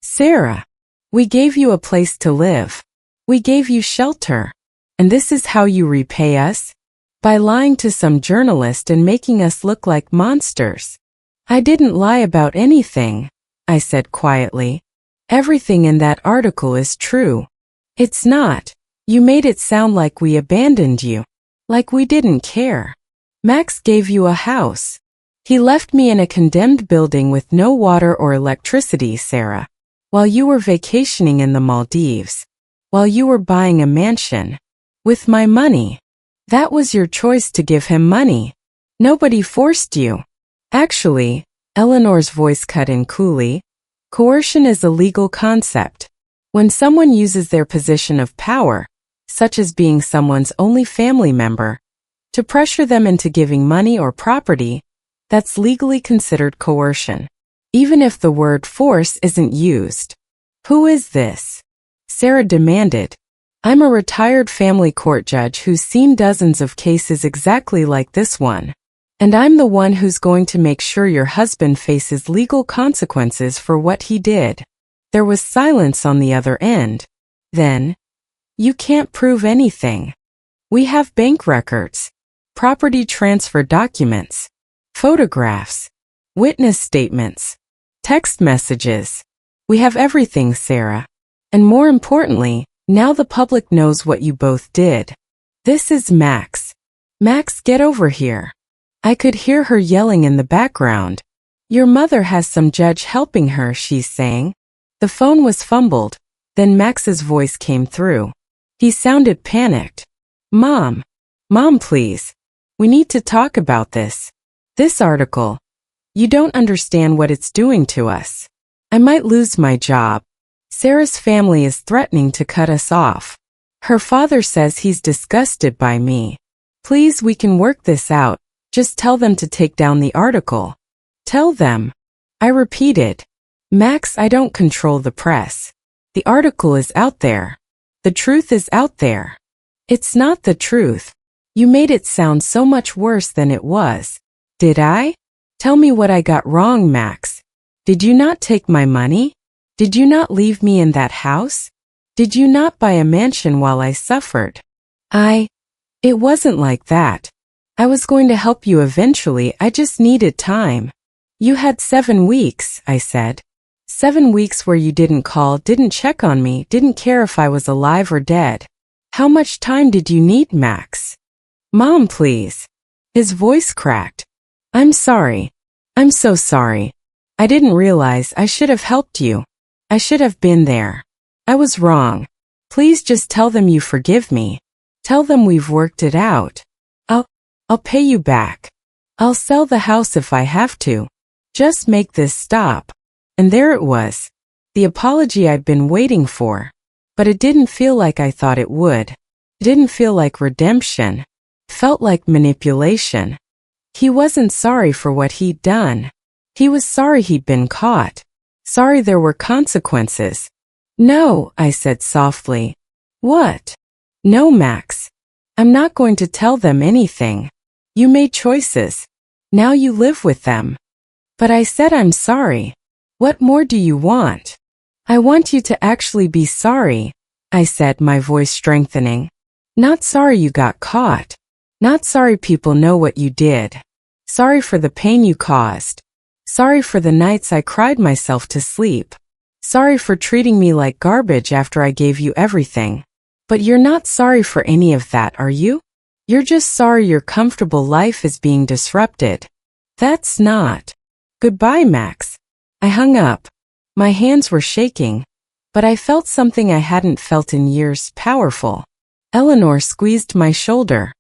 Sarah, we gave you a place to live. We gave you shelter. And this is how you repay us? By lying to some journalist and making us look like monsters. I didn't lie about anything, I said quietly. Everything in that article is true. It's not. You made it sound like we abandoned you. Like we didn't care. Max gave you a house. He left me in a condemned building with no water or electricity, Sarah. while you were vacationing in the Maldives, while you were buying a mansion. With my money. That was your choice to give him money. Nobody forced you. Actually, Eleanor's voice cut in coolly, coercion is a legal concept. When someone uses their position of power, such as being someone's only family member, to pressure them into giving money or property, that's legally considered coercion, even if the word force isn't used. Who is this? Sarah demanded. I'm a retired family court judge who's seen dozens of cases exactly like this one. And I'm the one who's going to make sure your husband faces legal consequences for what he did. There was silence on the other end. Then, you can't prove anything. We have bank records, property transfer documents, photographs, witness statements, text messages. We have everything, Sarah. And more importantly, now the public knows what you both did. This is Max. Max, get over here. I could hear her yelling in the background. Your mother has some judge helping her, she's saying. The phone was fumbled, then Max's voice came through. He sounded panicked. Mom, please. We need to talk about this. This article. You don't understand what it's doing to us. I might lose my job. Sarah's family is threatening to cut us off. Her father says he's disgusted by me. Please, we can work this out. Just tell them to take down the article. Tell them. I repeated. Max, I don't control the press. The article is out there. The truth is out there. It's not the truth. You made it sound so much worse than it was. Did I? Tell me what I got wrong, Max. Did you not take my money? Did you not leave me in that house? Did you not buy a mansion while I suffered? It wasn't like that. I was going to help you eventually, I just needed time. You had 7 weeks, I said. 7 weeks where you didn't call, didn't check on me, didn't care if I was alive or dead. How much time did you need, Max? Mom, please. His voice cracked. I'm sorry. I'm so sorry. I didn't realize I should have helped you. I should have been there. I was wrong. Please just tell them you forgive me. Tell them we've worked it out. I'll pay you back. I'll sell the house if I have to. Just make this stop. And there it was. The apology I'd been waiting for. But it didn't feel like I thought it would. It didn't feel like redemption. It felt like manipulation. He wasn't sorry for what he'd done. He was sorry he'd been caught. Sorry there were consequences. No, I said softly. What? No, Max. I'm not going to tell them anything. You made choices. Now you live with them. But I said I'm sorry. What more do you want? I want you to actually be sorry, I said, my voice strengthening. Not sorry you got caught. Not sorry people know what you did. Sorry for the pain you caused. Sorry for the nights I cried myself to sleep. Sorry for treating me like garbage after I gave you everything. But you're not sorry for any of that, are you? You're just sorry your comfortable life is being disrupted. That's not. Goodbye, Max. I hung up. My hands were shaking, but I felt something I hadn't felt in years, powerful. Eleanor squeezed my shoulder.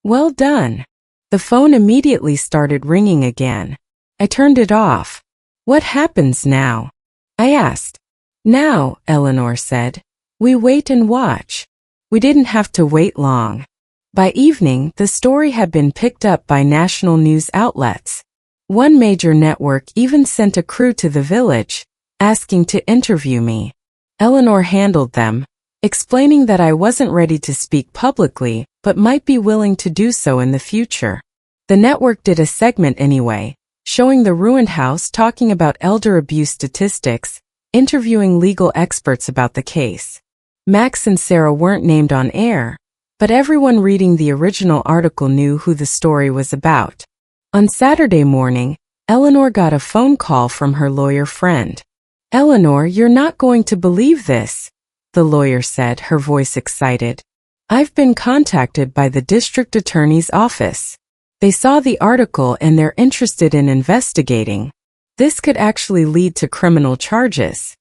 Well done. The phone immediately started ringing again. I turned it off. What happens now? I asked. Now, Eleanor said, we wait and watch. We didn't have to wait long. By evening, the story had been picked up by national news outlets. One major network even sent a crew to the village, asking to interview me. Eleanor handled them, explaining that I wasn't ready to speak publicly, but might be willing to do so in the future. The network did a segment anyway, showing the ruined house, talking about elder abuse statistics, interviewing legal experts about the case. Max and Sarah weren't named on air, but everyone reading the original article knew who the story was about. On Saturday morning, Eleanor got a phone call from her lawyer friend. Eleanor, you're not going to believe this, the lawyer said, her voice excited. I've been contacted by the district attorney's office. They saw the article and they're interested in investigating. This could actually lead to criminal charges.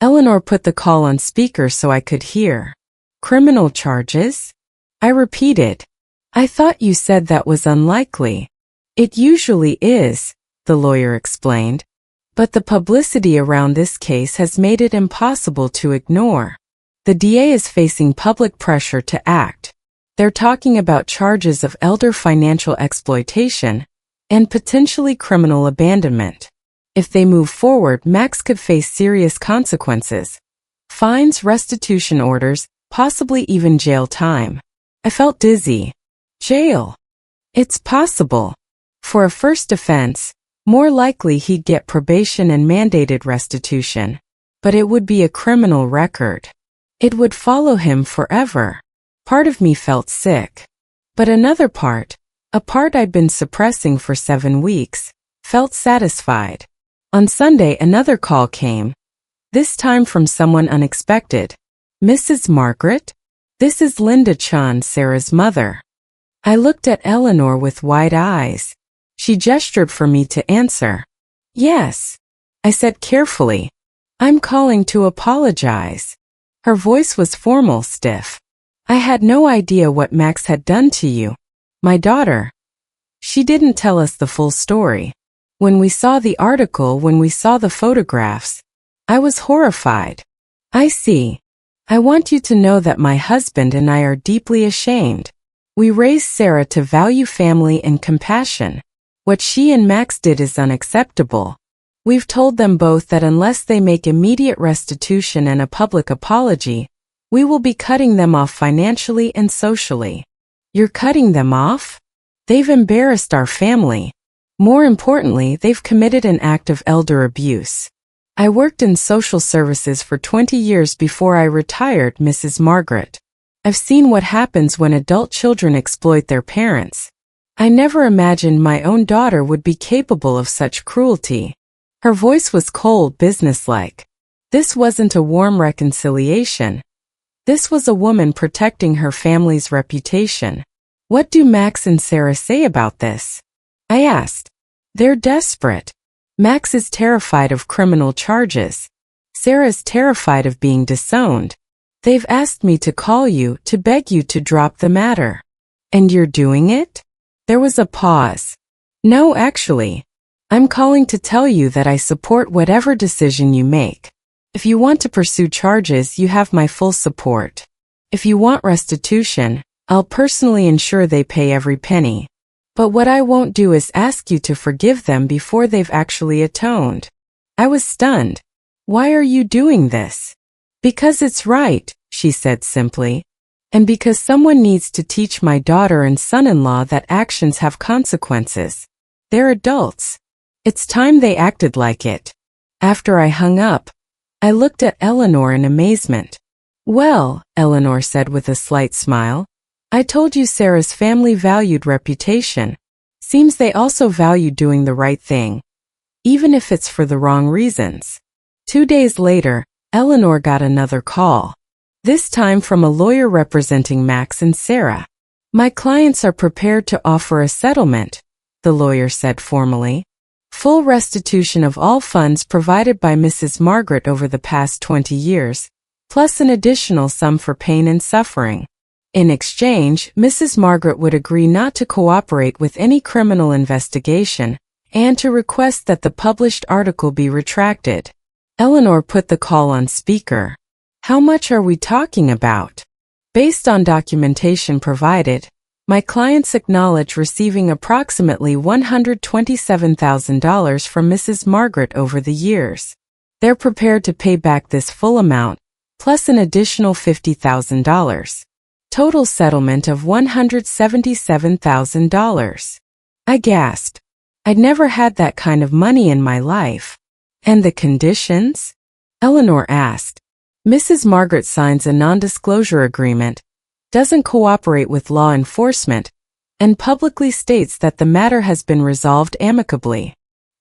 Eleanor put the call on speaker so I could hear. Criminal charges? I repeated. I thought you said that was unlikely. It usually is, the lawyer explained. But the publicity around this case has made it impossible to ignore. The DA is facing public pressure to act. They're talking about charges of elder financial exploitation and potentially criminal abandonment. If they move forward, Max could face serious consequences. Fines, restitution orders, possibly even jail time. I felt dizzy. Jail? It's possible. For a first offense, more likely he'd get probation and mandated restitution. But it would be a criminal record. It would follow him forever. Part of me felt sick. But another part, a part I'd been suppressing for 7 weeks, felt satisfied. On Sunday, another call came. This time from someone unexpected. Mrs. Margaret? This is Linda Chan, Sarah's mother. I looked at Eleanor with wide eyes. She gestured for me to answer. Yes, I said carefully. I'm calling to apologize. Her voice was formal, stiff. I had no idea what Max had done to you. My daughter. She didn't tell us the full story. When we saw the article, when we saw the photographs, I was horrified. I see. I want you to know that my husband and I are deeply ashamed. We raised Sarah to value family and compassion. What she and Max did is unacceptable. We've told them both that unless they make immediate restitution and a public apology, we will be cutting them off financially and socially. You're cutting them off? They've embarrassed our family. More importantly, they've committed an act of elder abuse. I worked in social services for 20 years before I retired, Mrs. Margaret. I've seen what happens when adult children exploit their parents. I never imagined my own daughter would be capable of such cruelty. Her voice was cold, businesslike. This wasn't a warm reconciliation. This was a woman protecting her family's reputation. What do Max and Sarah say about this? I asked. They're desperate. Max is terrified of criminal charges. Sarah's terrified of being disowned. They've asked me to call you, to beg you to drop the matter. And you're doing it? There was a pause. No, actually. I'm calling to tell you that I support whatever decision you make. If you want to pursue charges, you have my full support. If you want restitution, I'll personally ensure they pay every penny. But what I won't do is ask you to forgive them before they've actually atoned. I was stunned. Why are you doing this? Because it's right, she said simply. And because someone needs to teach my daughter and son-in-law that actions have consequences. They're adults. It's time they acted like it. After I hung up, I looked at Eleanor in amazement. Well, Eleanor said with a slight smile, I told you Sarah's family valued reputation. Seems they also value doing the right thing, even if it's for the wrong reasons. 2 days later, Eleanor got another call. This time from a lawyer representing Max and Sarah. My clients are prepared to offer a settlement, the lawyer said formally. Full restitution of all funds provided by Mrs. Margaret over the past 20 years, plus an additional sum for pain and suffering. In exchange, Mrs. Margaret would agree not to cooperate with any criminal investigation and to request that the published article be retracted. Eleanor put the call on speaker. How much are we talking about? Based on documentation provided, my clients acknowledge receiving approximately $127,000 from Mrs. Margaret over the years. They're prepared to pay back this full amount, plus an additional $50,000. Total settlement of $177,000. I gasped. I'd never had that kind of money in my life. And the conditions? Eleanor asked. Mrs. Margaret signs a non-disclosure agreement, doesn't cooperate with law enforcement, and publicly states that the matter has been resolved amicably.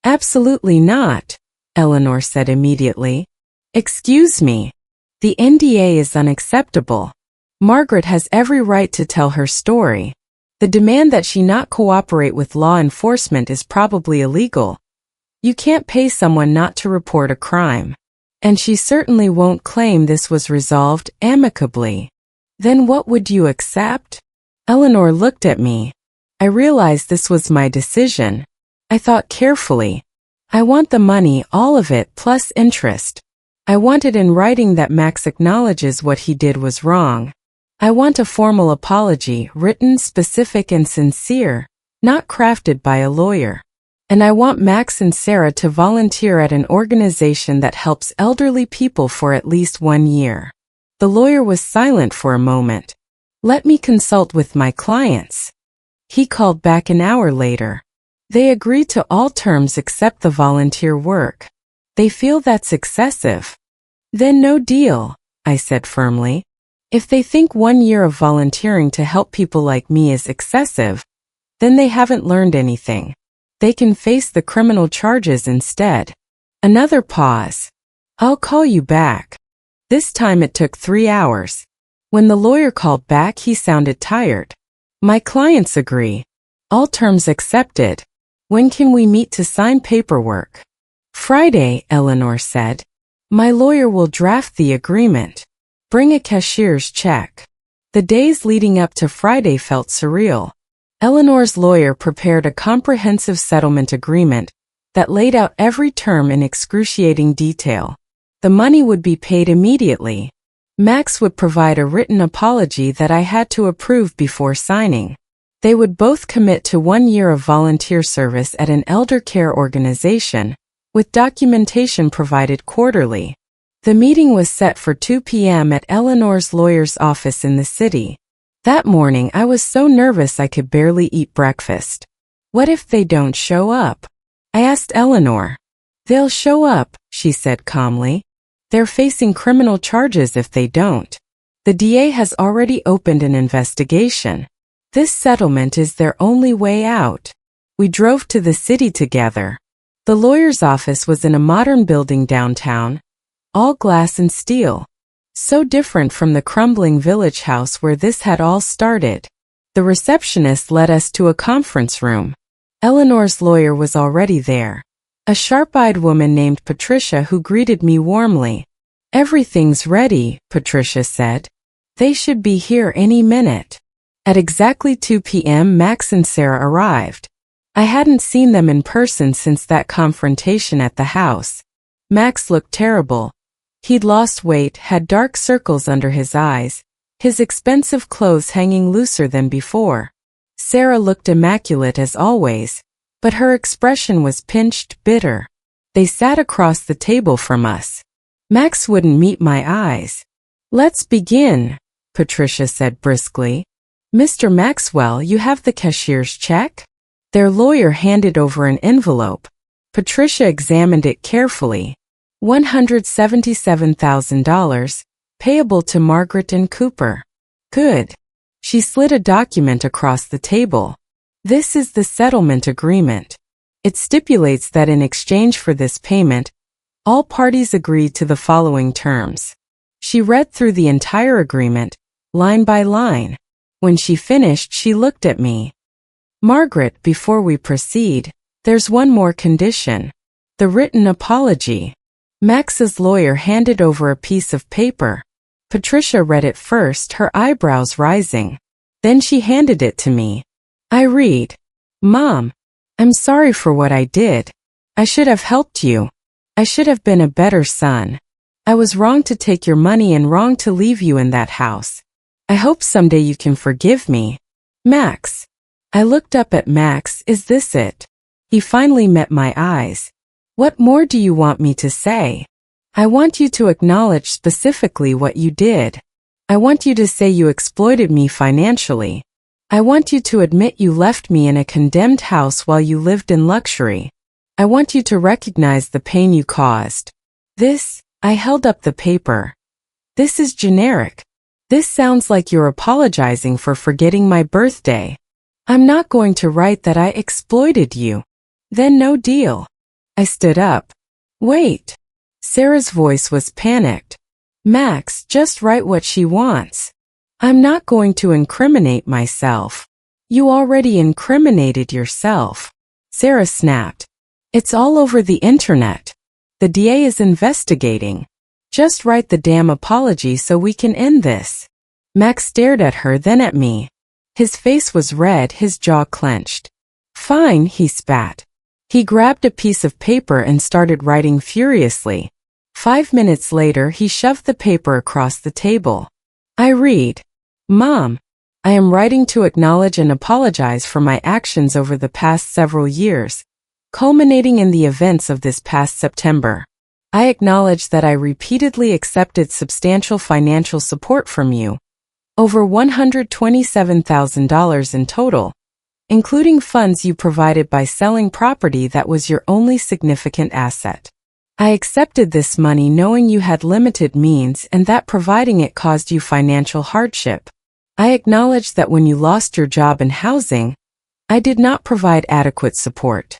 Absolutely not, Eleanor said immediately. Excuse me. The NDA is unacceptable. Margaret has every right to tell her story. The demand that she not cooperate with law enforcement is probably illegal. You can't pay someone not to report a crime. And she certainly won't claim this was resolved amicably. Then what would you accept? Eleanor looked at me. I realized this was my decision. I thought carefully. I want the money, all of it, plus interest. I want it in writing that Max acknowledges what he did was wrong. I want a formal apology, written, specific, and sincere, not crafted by a lawyer. And I want Max and Sarah to volunteer at an organization that helps elderly people for at least 1 year. The lawyer was silent for a moment. Let me consult with my clients. He called back an hour later. They agreed to all terms except the volunteer work. They feel that's excessive. Then no deal, I said firmly. If they think 1 year of volunteering to help people like me is excessive, then they haven't learned anything. They can face the criminal charges instead. Another pause. I'll call you back. This time it took 3 hours. When the lawyer called back, he sounded tired. My clients agree. All terms accepted. When can we meet to sign paperwork? Friday, Eleanor said. My lawyer will draft the agreement. Bring a cashier's check. The days leading up to Friday felt surreal. Eleanor's lawyer prepared a comprehensive settlement agreement that laid out every term in excruciating detail. The money would be paid immediately. Max would provide a written apology that I had to approve before signing. They would both commit to 1 year of volunteer service at an elder care organization, with documentation provided quarterly. The meeting was set for 2 p.m. at Eleanor's lawyer's office in the city. That morning I was so nervous I could barely eat breakfast. What if they don't show up? I asked Eleanor. They'll show up, she said calmly. They're facing criminal charges if they don't. The DA has already opened an investigation. This settlement is their only way out. We drove to the city together. The lawyer's office was in a modern building downtown, all glass and steel. So different from the crumbling village house where this had all started. The receptionist led us to a conference room. Eleanor's lawyer was already there. A sharp-eyed woman named Patricia who greeted me warmly. Everything's ready, Patricia said. They should be here any minute. At exactly 2 p.m. Max and Sarah arrived. I hadn't seen them in person since that confrontation at the house. Max looked terrible. He'd lost weight, had dark circles under his eyes, his expensive clothes hanging looser than before. Sarah looked immaculate as always, but her expression was pinched, bitter. They sat across the table from us. Max wouldn't meet my eyes. Let's begin, Patricia said briskly. Mr. Maxwell, you have the cashier's check? Their lawyer handed over an envelope. Patricia examined it carefully. $177,000, payable to Margaret and Cooper. Good. She slid a document across the table. This is the settlement agreement. It stipulates that in exchange for this payment, all parties agree to the following terms. She read through the entire agreement, line by line. When she finished, she looked at me. Margaret, before we proceed, there's one more condition. The written apology. Max's lawyer handed over a piece of paper. Patricia read it first, her eyebrows rising. Then she handed it to me. I read. Mom, I'm sorry for what I did. I should have helped you. I should have been a better son. I was wrong to take your money and wrong to leave you in that house. I hope someday you can forgive me. Max. I looked up at Max. Is this it? He finally met my eyes. What more do you want me to say? I want you to acknowledge specifically what you did. I want you to say you exploited me financially. I want you to admit you left me in a condemned house while you lived in luxury. I want you to recognize the pain you caused. This, I held up the paper. This is generic. This sounds like you're apologizing for forgetting my birthday. I'm not going to write that I exploited you. Then no deal. I stood up. Wait. Sarah's voice was panicked. Max, just write what she wants. I'm not going to incriminate myself. You already incriminated yourself. Sarah snapped. It's all over the internet. The DA is investigating. Just write the damn apology so we can end this. Max stared at her, then at me. His face was red, his jaw clenched. Fine, he spat. He grabbed a piece of paper and started writing furiously. 5 minutes later, he shoved the paper across the table. I read, Mom, I am writing to acknowledge and apologize for my actions over the past several years, culminating in the events of this past September. I acknowledge that I repeatedly accepted substantial financial support from you, over $127,000 in total, including funds you provided by selling property that was your only significant asset. I accepted this money knowing you had limited means and that providing it caused you financial hardship. I acknowledge that when you lost your job and housing, I did not provide adequate support.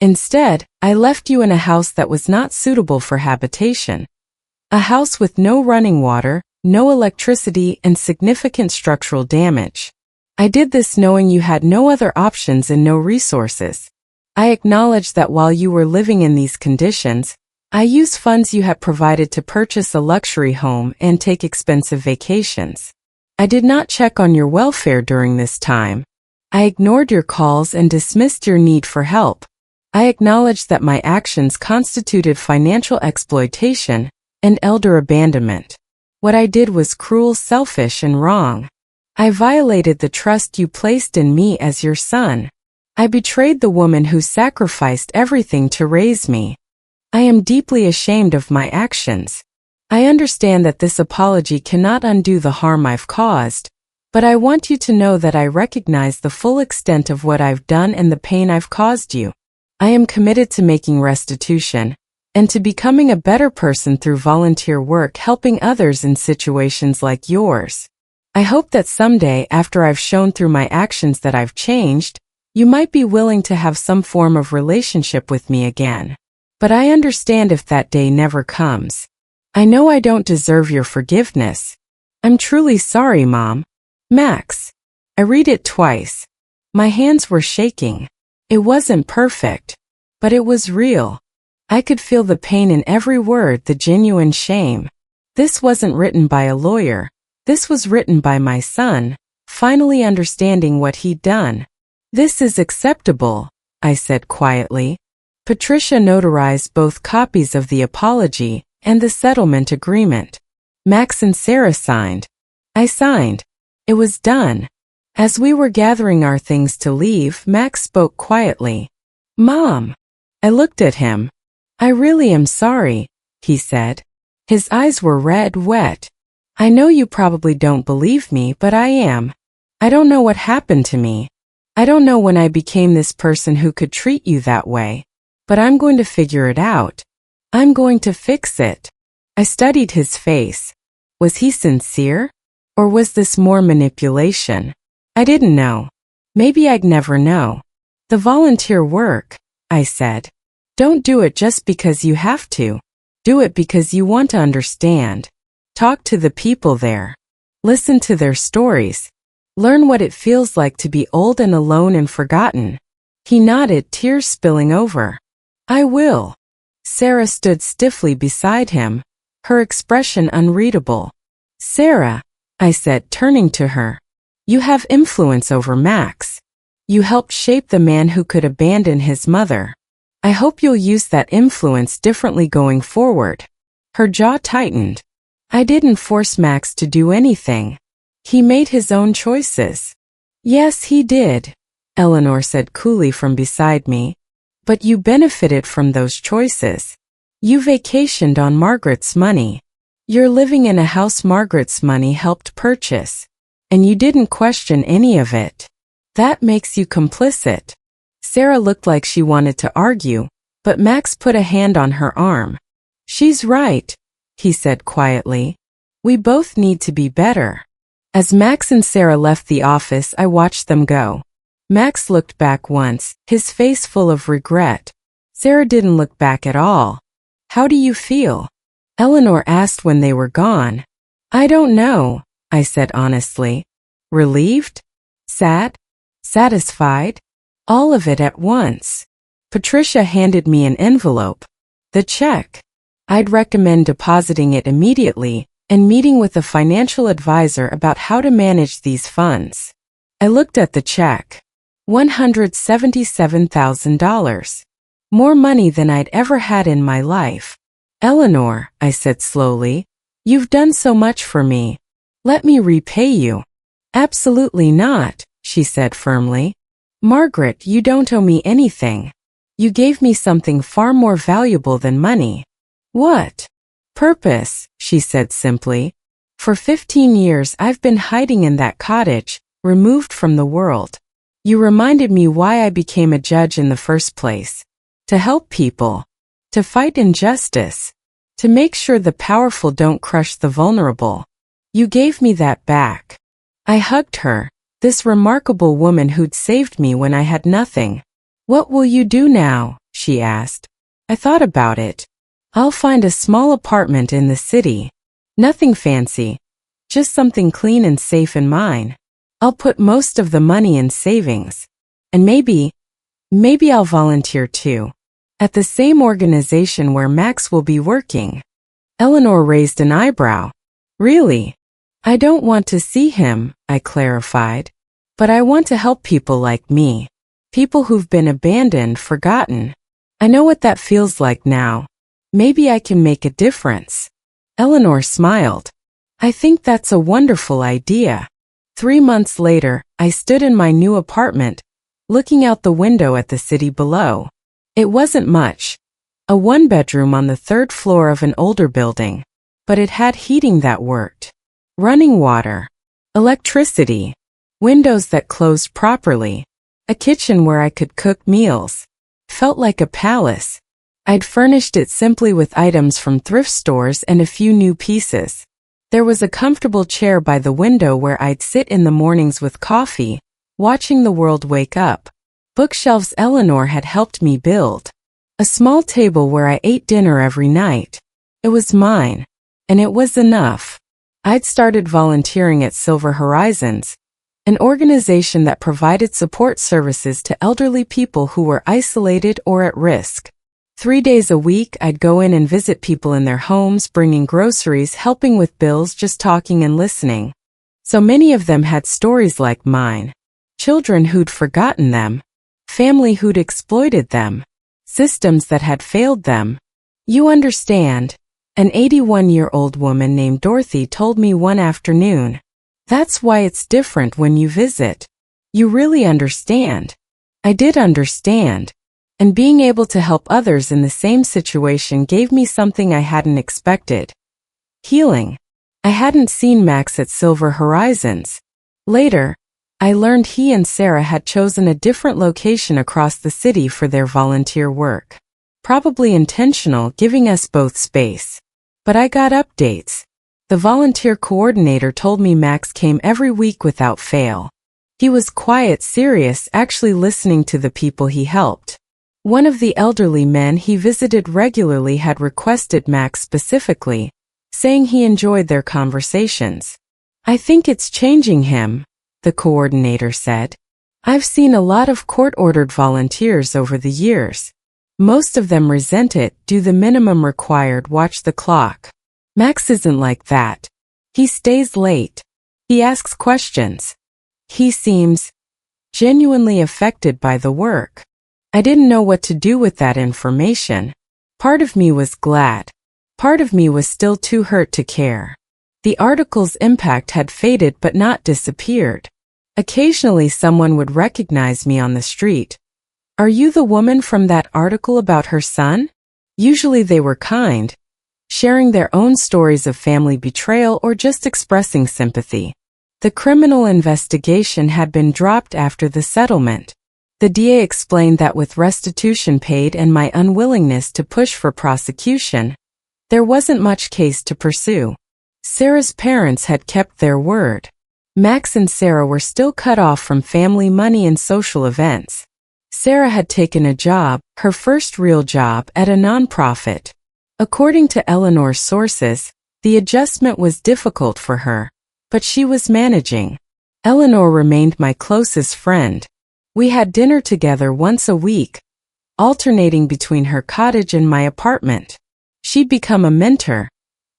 Instead, I left you in a house that was not suitable for habitation. A house with no running water, no electricity, and significant structural damage. I did this knowing you had no other options and no resources. I acknowledge that while you were living in these conditions, I used funds you had provided to purchase a luxury home and take expensive vacations. I did not check on your welfare during this time. I ignored your calls and dismissed your need for help. I acknowledge that my actions constituted financial exploitation and elder abandonment. What I did was cruel, selfish, and wrong. I violated the trust you placed in me as your son. I betrayed the woman who sacrificed everything to raise me. I am deeply ashamed of my actions. I understand that this apology cannot undo the harm I've caused, but I want you to know that I recognize the full extent of what I've done and the pain I've caused you. I am committed to making restitution and to becoming a better person through volunteer work helping others in situations like yours. I hope that someday, after I've shown through my actions that I've changed, you might be willing to have some form of relationship with me again. But I understand if that day never comes. I know I don't deserve your forgiveness. I'm truly sorry, Mom. Max. I read it twice. My hands were shaking. It wasn't perfect, but it was real. I could feel the pain in every word, the genuine shame. This wasn't written by a lawyer. This was written by my son, finally understanding what he'd done. This is acceptable, I said quietly. Patricia notarized both copies of the apology and the settlement agreement. Max and Sarah signed. I signed. It was done. As we were gathering our things to leave, Max spoke quietly. Mom. I looked at him. I really am sorry, he said. His eyes were red, wet. I know you probably don't believe me, but I am. I don't know what happened to me. I don't know when I became this person who could treat you that way. But I'm going to figure it out. I'm going to fix it. I studied his face. Was he sincere? Or was this more manipulation? I didn't know. Maybe I'd never know. The volunteer work, I said. Don't do it just because you have to. Do it because you want to understand. Talk to the people there. Listen to their stories. Learn what it feels like to be old and alone and forgotten. He nodded, tears spilling over. I will. Sarah stood stiffly beside him, her expression unreadable. Sarah, I said, turning to her. You have influence over Max. You helped shape the man who could abandon his mother. I hope you'll use that influence differently going forward. Her jaw tightened. I didn't force Max to do anything. He made his own choices. Yes, he did, Eleanor said coolly from beside me. But you benefited from those choices. You vacationed on Margaret's money. You're living in a house Margaret's money helped purchase. And you didn't question any of it. That makes you complicit. Sarah looked like she wanted to argue, but Max put a hand on her arm. She's right, he said quietly. We both need to be better. As Max and Sarah left the office, I watched them go. Max looked back once, his face full of regret. Sarah didn't look back at all. How do you feel? Eleanor asked when they were gone. I don't know, I said honestly. Relieved? Sad? Satisfied? All of it at once. Patricia handed me an envelope. The check. I'd recommend depositing it immediately and meeting with a financial advisor about how to manage these funds. I looked at the check. $177,000. More money than I'd ever had in my life. Eleanor, I said slowly, you've done so much for me. Let me repay you. Absolutely not, she said firmly. Margaret, you don't owe me anything. You gave me something far more valuable than money. What? Purpose, she said simply. For 15 years I've been hiding in that cottage, removed from the world. You reminded me why I became a judge in the first place. To help people. To fight injustice. To make sure the powerful don't crush the vulnerable. You gave me that back. I hugged her, this remarkable woman who'd saved me when I had nothing. What will you do now? She asked. I thought about it. I'll find a small apartment in the city. Nothing fancy. Just something clean and safe in mine. I'll put most of the money in savings. And maybe I'll volunteer too. At the same organization where Max will be working. Eleanor raised an eyebrow. Really? I don't want to see him, I clarified. But I want to help people like me. People who've been abandoned, forgotten. I know what that feels like now. Maybe I can make a difference. Eleanor smiled. I think that's a wonderful idea. 3 months later, I stood in my new apartment, looking out the window at the city below. It wasn't much. A one-bedroom on the 3rd floor of an older building. But it had heating that worked. Running water. Electricity. Windows that closed properly. A kitchen where I could cook meals. Felt like a palace. I'd furnished it simply with items from thrift stores and a few new pieces. There was a comfortable chair by the window where I'd sit in the mornings with coffee, watching the world wake up. Bookshelves Eleanor had helped me build. A small table where I ate dinner every night. It was mine. And it was enough. I'd started volunteering at Silver Horizons, an organization that provided support services to elderly people who were isolated or at risk. 3 days a week, I'd go in and visit people in their homes, bringing groceries, helping with bills, just talking and listening. So many of them had stories like mine. Children who'd forgotten them. Family who'd exploited them. Systems that had failed them. You understand. An 81-year-old woman named Dorothy told me one afternoon. That's why it's different when you visit. You really understand. I did understand. And being able to help others in the same situation gave me something I hadn't expected. Healing. I hadn't seen Max at Silver Horizons. Later, I learned he and Sarah had chosen a different location across the city for their volunteer work. Probably intentional, giving us both space. But I got updates. The volunteer coordinator told me Max came every week without fail. He was quiet, serious, actually listening to the people he helped. One of the elderly men he visited regularly had requested Max specifically, saying he enjoyed their conversations. I think it's changing him, the coordinator said. I've seen a lot of court-ordered volunteers over the years. Most of them resent it, do the minimum required, watch the clock. Max isn't like that. He stays late. He asks questions. He seems genuinely affected by the work. I didn't know what to do with that information. Part of me was glad. Part of me was still too hurt to care. The article's impact had faded but not disappeared. Occasionally someone would recognize me on the street. Are you the woman from that article about her son? Usually they were kind, sharing their own stories of family betrayal or just expressing sympathy. The criminal investigation had been dropped after the settlement. The DA explained that with restitution paid and my unwillingness to push for prosecution, there wasn't much case to pursue. Sarah's parents had kept their word. Max and Sarah were still cut off from family money and social events. Sarah had taken a job, her first real job, at a nonprofit. According to Eleanor's sources, the adjustment was difficult for her, but she was managing. Eleanor remained my closest friend. We had dinner together once a week, alternating between her cottage and my apartment. She'd become a mentor,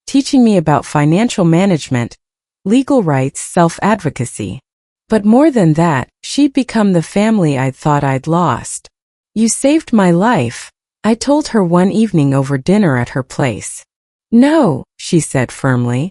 teaching me about financial management, legal rights, self-advocacy. But more than that, she'd become the family I'd thought I'd lost. "You saved my life," I told her one evening over dinner at her place. "No," she said firmly.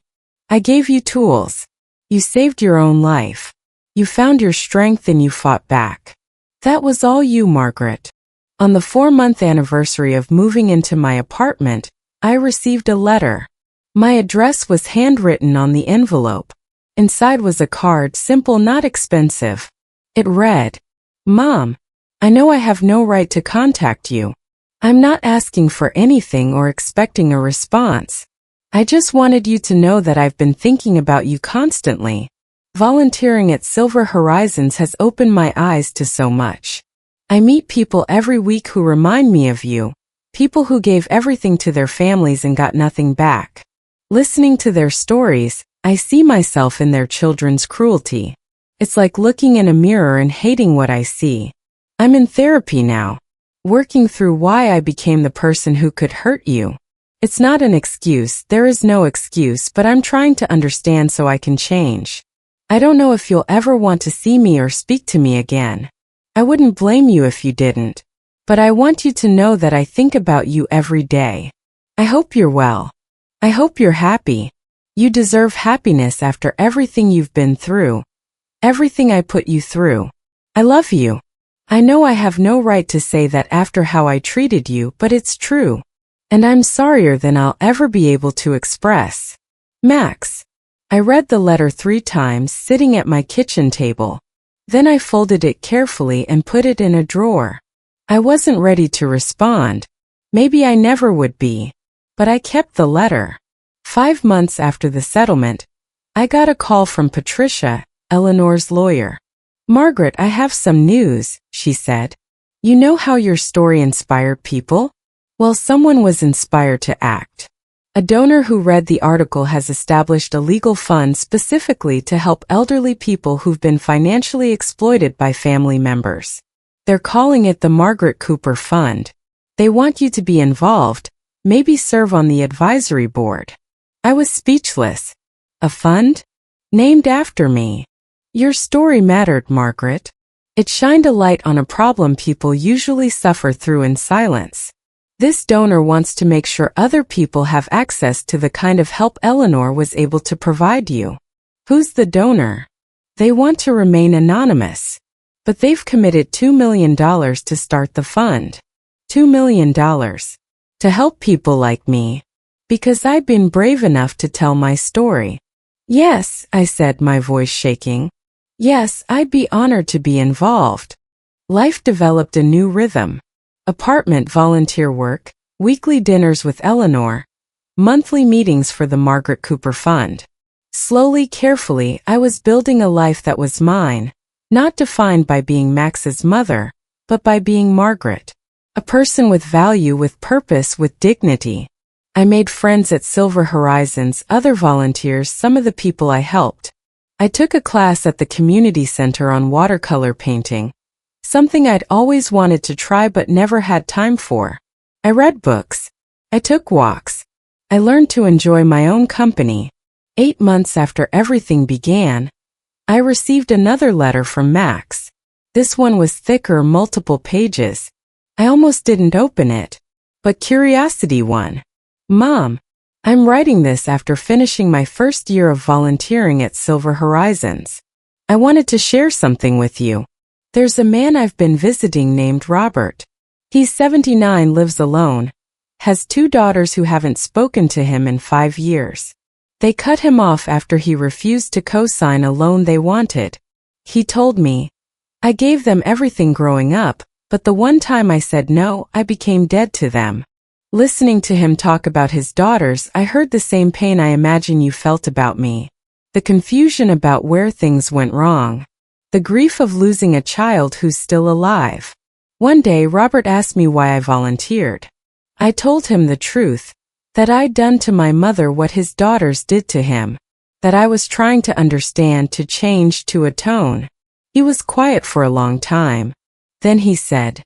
"I gave you tools. You saved your own life. You found your strength and you fought back. That was all you, Margaret." On the 4-month anniversary of moving into my apartment, I received a letter. My address was handwritten on the envelope. Inside was a card, simple, not expensive. It read, "Mom, I know I have no right to contact you. I'm not asking for anything or expecting a response. I just wanted you to know that I've been thinking about you constantly. Volunteering at Silver Horizons has opened my eyes to so much. I meet people every week who remind me of you, people who gave everything to their families and got nothing back. Listening to their stories, I see myself in their children's cruelty. It's like looking in a mirror and hating what I see. I'm in therapy now, working through why I became the person who could hurt you. It's not an excuse, there is no excuse, but I'm trying to understand so I can change. I don't know if you'll ever want to see me or speak to me again. I wouldn't blame you if you didn't. But I want you to know that I think about you every day. I hope you're well. I hope you're happy. You deserve happiness after everything you've been through. Everything I put you through. I love you. I know I have no right to say that after how I treated you, but it's true. And I'm sorrier than I'll ever be able to express. Max." I read the letter 3 times, sitting at my kitchen table. Then I folded it carefully and put it in a drawer. I wasn't ready to respond. Maybe I never would be. But I kept the letter. 5 months after the settlement, I got a call from Patricia, Eleanor's lawyer. "Margaret, I have some news," she said. "You know how your story inspired people? Well, someone was inspired to act. A donor who read the article has established a legal fund specifically to help elderly people who've been financially exploited by family members. They're calling it the Margaret Cooper Fund. They want you to be involved, maybe serve on the advisory board." I was speechless. "A fund? Named after me?" "Your story mattered, Margaret. It shined a light on a problem people usually suffer through in silence. This donor wants to make sure other people have access to the kind of help Eleanor was able to provide you." "Who's the donor?" "They want to remain anonymous. But they've committed $2 million to start the fund. $2 million. To help people like me. Because I've been brave enough to tell my story." "Yes," I said, my voice shaking. "Yes, I'd be honored to be involved." Life developed a new rhythm. Apartment volunteer work, weekly dinners with Eleanor, monthly meetings for the Margaret Cooper Fund. Slowly, carefully, I was building a life that was mine, not defined by being Max's mother, but by being Margaret. A person with value, with purpose, with dignity. I made friends at Silver Horizons, other volunteers, some of the people I helped. I took a class at the community center on watercolor painting, something I'd always wanted to try but never had time for. I read books. I took walks. I learned to enjoy my own company. 8 months after everything began, I received another letter from Max. This one was thicker, multiple pages. I almost didn't open it, but curiosity won. "Mom, I'm writing this after finishing my first year of volunteering at Silver Horizons. I wanted to share something with you. There's a man I've been visiting named Robert. He's 79, lives alone, has 2 daughters who haven't spoken to him in 5 years. They cut him off after he refused to co-sign a loan they wanted. He told me, I gave them everything growing up, but the one time I said no, I became dead to them." Listening to him talk about his daughters, I heard the same pain I imagine you felt about me. The confusion about where things went wrong. The grief of losing a child who's still alive. One day, Robert asked me why I volunteered. I told him the truth, that I'd done to my mother what his daughters did to him, that I was trying to understand, to change, to atone. He was quiet for a long time. Then he said,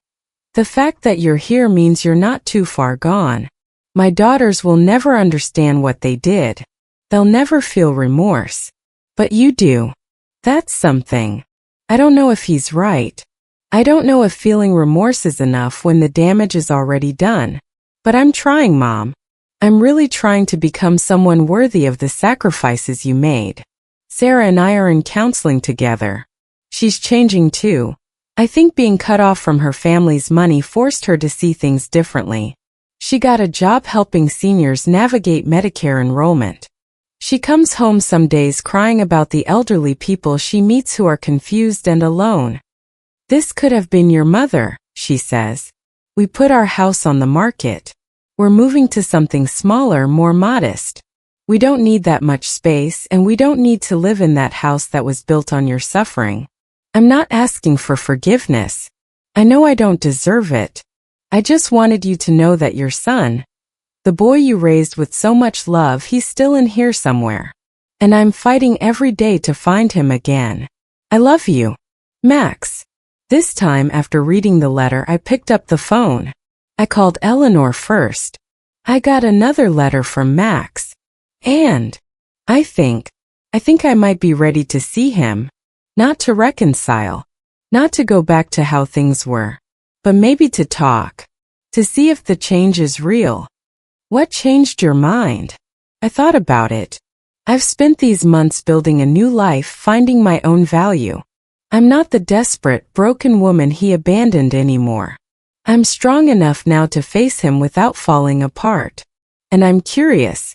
"The fact that you're here means you're not too far gone. My daughters will never understand what they did. They'll never feel remorse. But you do. That's something. I don't know if he's right. I don't know if feeling remorse is enough when the damage is already done. But I'm trying, Mom. I'm really trying to become someone worthy of the sacrifices you made. Sarah and I are in counseling together. She's changing too. I think being cut off from her family's money forced her to see things differently. She got a job helping seniors navigate Medicare enrollment. She comes home some days crying about the elderly people she meets who are confused and alone. This could have been your mother, she says. We put our house on the market. We're moving to something smaller, more modest. We don't need that much space, and we don't need to live in that house that was built on your suffering. I'm not asking for forgiveness. I know I don't deserve it. I just wanted you to know that your son, the boy you raised with so much love, he's still in here somewhere. And I'm fighting every day to find him again. I love you, Max. This time, after reading the letter, I picked up the phone. I called Eleanor first. I got another letter from Max. And I think I might be ready to see him. Not to reconcile. Not to go back to how things were. But maybe to talk. To see if the change is real. What changed your mind? I thought about it. I've spent these months building a new life, finding my own value. I'm not the desperate, broken woman he abandoned anymore. I'm strong enough now to face him without falling apart. And I'm curious,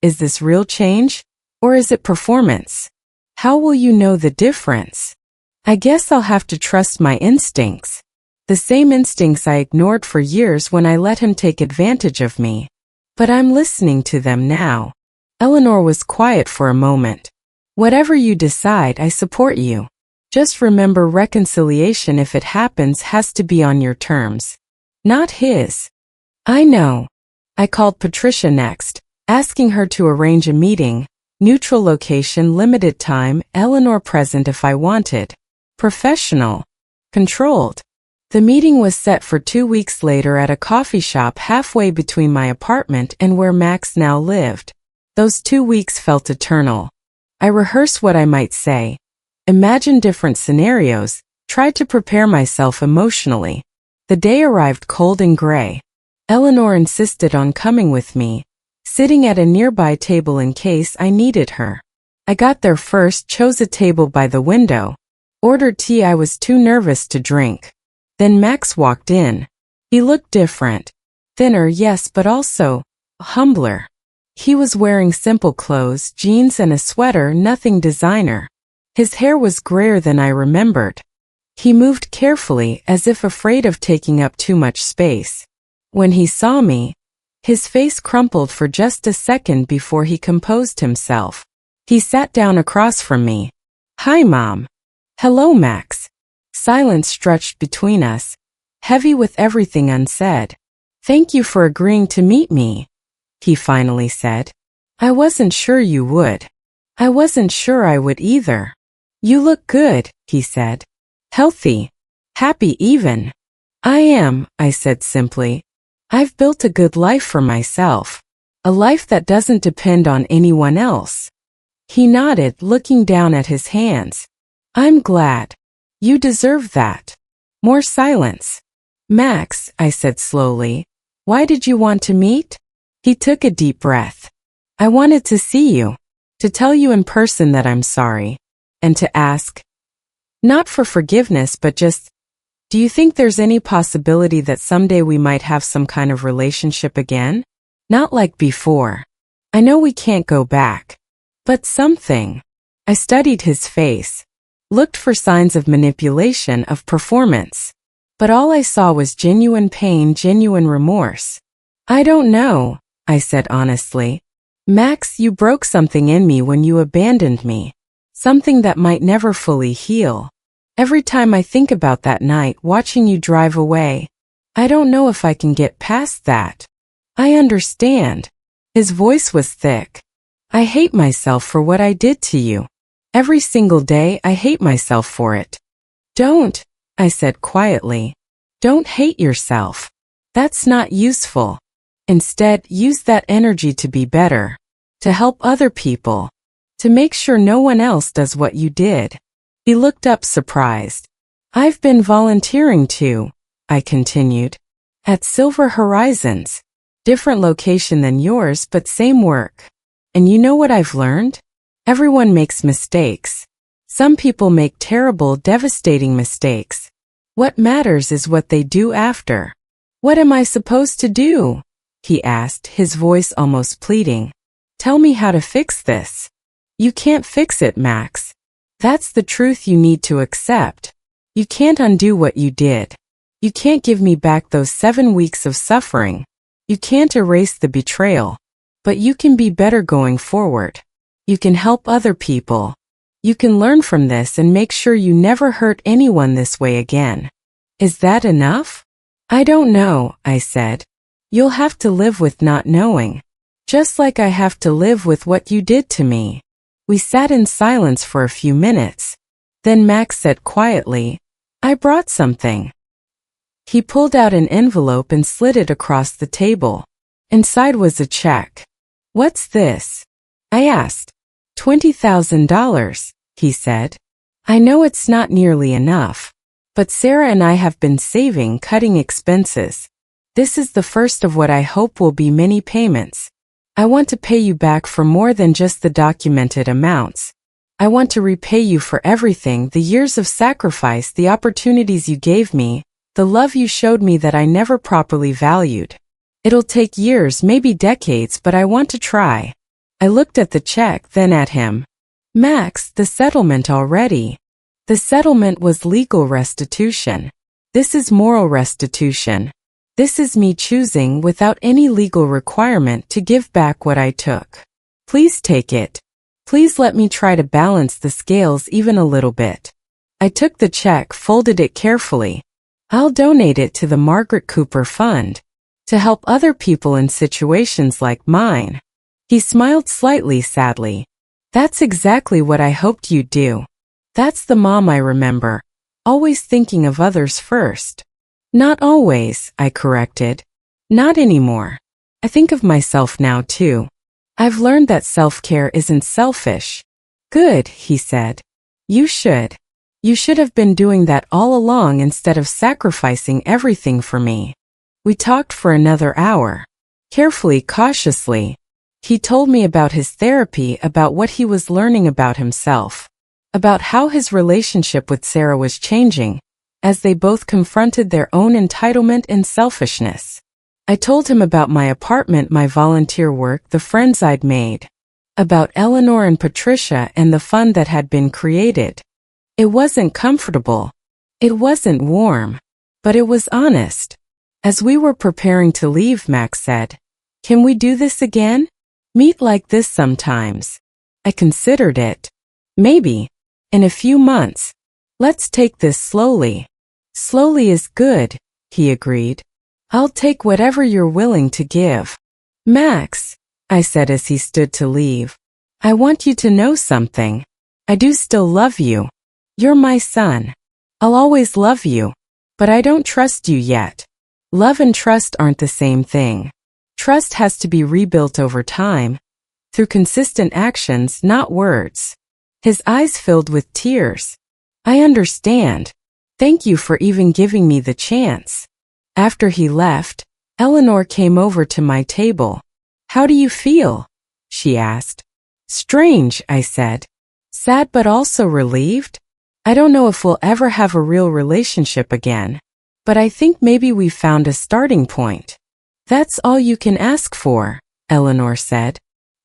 is this real change? Or is it performance? How will you know the difference? I guess I'll have to trust my instincts. The same instincts I ignored for years when I let him take advantage of me. But I'm listening to them now. Eleanor was quiet for a moment. Whatever you decide, I support you. Just remember, reconciliation, if it happens, has to be on your terms. Not his. I know. I called Patricia next, asking her to arrange a meeting. Neutral location, limited time, Eleanor present if I wanted. Professional. Controlled. The meeting was set for 2 weeks later at a coffee shop halfway between my apartment and where Max now lived. Those 2 weeks felt eternal. I rehearsed what I might say. Imagined different scenarios, tried to prepare myself emotionally. The day arrived cold and gray. Eleanor insisted on coming with me, sitting at a nearby table in case I needed her. I got there first, chose a table by the window, ordered tea I was too nervous to drink. Then Max walked in. He looked different. Thinner, yes, but also humbler. He was wearing simple clothes, jeans and a sweater, nothing designer. His hair was grayer than I remembered. He moved carefully, as if afraid of taking up too much space. When he saw me, his face crumpled for just a second before he composed himself. He sat down across from me. "Hi, Mom." "Hello, Max." Silence stretched between us, heavy with everything unsaid. "Thank you for agreeing to meet me," he finally said. "I wasn't sure you would. I wasn't sure I would either." "You look good," he said. "Healthy. Happy even." "I am," I said simply. "I've built a good life for myself. A life that doesn't depend on anyone else." He nodded, looking down at his hands. "I'm glad. You deserve that." More silence. "Max," I said slowly, "why did you want to meet?" He took a deep breath. "I wanted to see you. To tell you in person that I'm sorry. And to ask, not for forgiveness, but just, do you think there's any possibility that someday we might have some kind of relationship again? Not like before. I know we can't go back. But something." I studied his face. Looked for signs of manipulation, of performance. But all I saw was genuine pain, genuine remorse. "I don't know," I said honestly. "Max, you broke something in me when you abandoned me. Something that might never fully heal. Every time I think about that night, watching you drive away, I don't know if I can get past that." "I understand." His voice was thick. "I hate myself for what I did to you. Every single day I hate myself for it." "Don't," I said quietly. "Don't hate yourself. That's not useful. Instead, use that energy to be better, to help other people, to make sure no one else does what you did. He looked up surprised. I've been volunteering too, I continued. At Silver Horizons. Different location than yours, but same work. And you know what I've learned? Everyone makes mistakes. Some people make terrible, devastating mistakes. What matters is what they do after. What am I supposed to do? He asked, his voice almost pleading. Tell me how to fix this. You can't fix it, Max. That's the truth you need to accept. You can't undo what you did. You can't give me back those 7 weeks of suffering. You can't erase the betrayal. But you can be better going forward. You can help other people. You can learn from this and make sure you never hurt anyone this way again. Is that enough? I don't know, I said. You'll have to live with not knowing. Just like I have to live with what you did to me. We sat in silence for a few minutes. Then Max said quietly, I brought something. He pulled out an envelope and slid it across the table. Inside was a check. What's this? I asked. $20,000, he said. I know it's not nearly enough. But Sarah and I have been saving, cutting expenses. This is the first of what I hope will be many payments. I want to pay you back for more than just the documented amounts. I want to repay you for everything, the years of sacrifice, the opportunities you gave me, the love you showed me that I never properly valued. It'll take years, maybe decades, but I want to try. I looked at the check, then at him. Max, the settlement already. The settlement was legal restitution. This is moral restitution. This is me choosing, without any legal requirement, to give back what I took. Please take it. Please let me try to balance the scales even a little bit. I took the check, folded it carefully. I'll donate it to the Margaret Cooper Fund, to help other people in situations like mine. He smiled slightly sadly. That's exactly what I hoped you'd do. That's the mom I remember, always thinking of others first. Not always, I corrected. Not anymore. I think of myself now too. I've learned that self-care isn't selfish. Good, he said. You should. You should have been doing that all along instead of sacrificing everything for me. We talked for another hour. Carefully, cautiously. He told me about his therapy, about what he was learning about himself, about how his relationship with Sarah was changing, as they both confronted their own entitlement and selfishness. I told him about my apartment, my volunteer work, the friends I'd made, about Eleanor and Patricia and the fund that had been created. It wasn't comfortable. It wasn't warm. But it was honest. As we were preparing to leave, Max said, Can we do this again? Meet like this sometimes. I considered it. Maybe. In a few months. Let's take this slowly. Slowly is good, he agreed. I'll take whatever you're willing to give. Max, I said as he stood to leave, I want you to know something. I do still love you. You're my son. I'll always love you. But I don't trust you yet. Love and trust aren't the same thing. Trust has to be rebuilt over time, through consistent actions, not words. His eyes filled with tears. I understand. Thank you for even giving me the chance. After he left, Eleanor came over to my table. How do you feel? She asked. Strange, I said. Sad but also relieved? I don't know if we'll ever have a real relationship again, but I think maybe we found a starting point. That's all you can ask for, Eleanor said.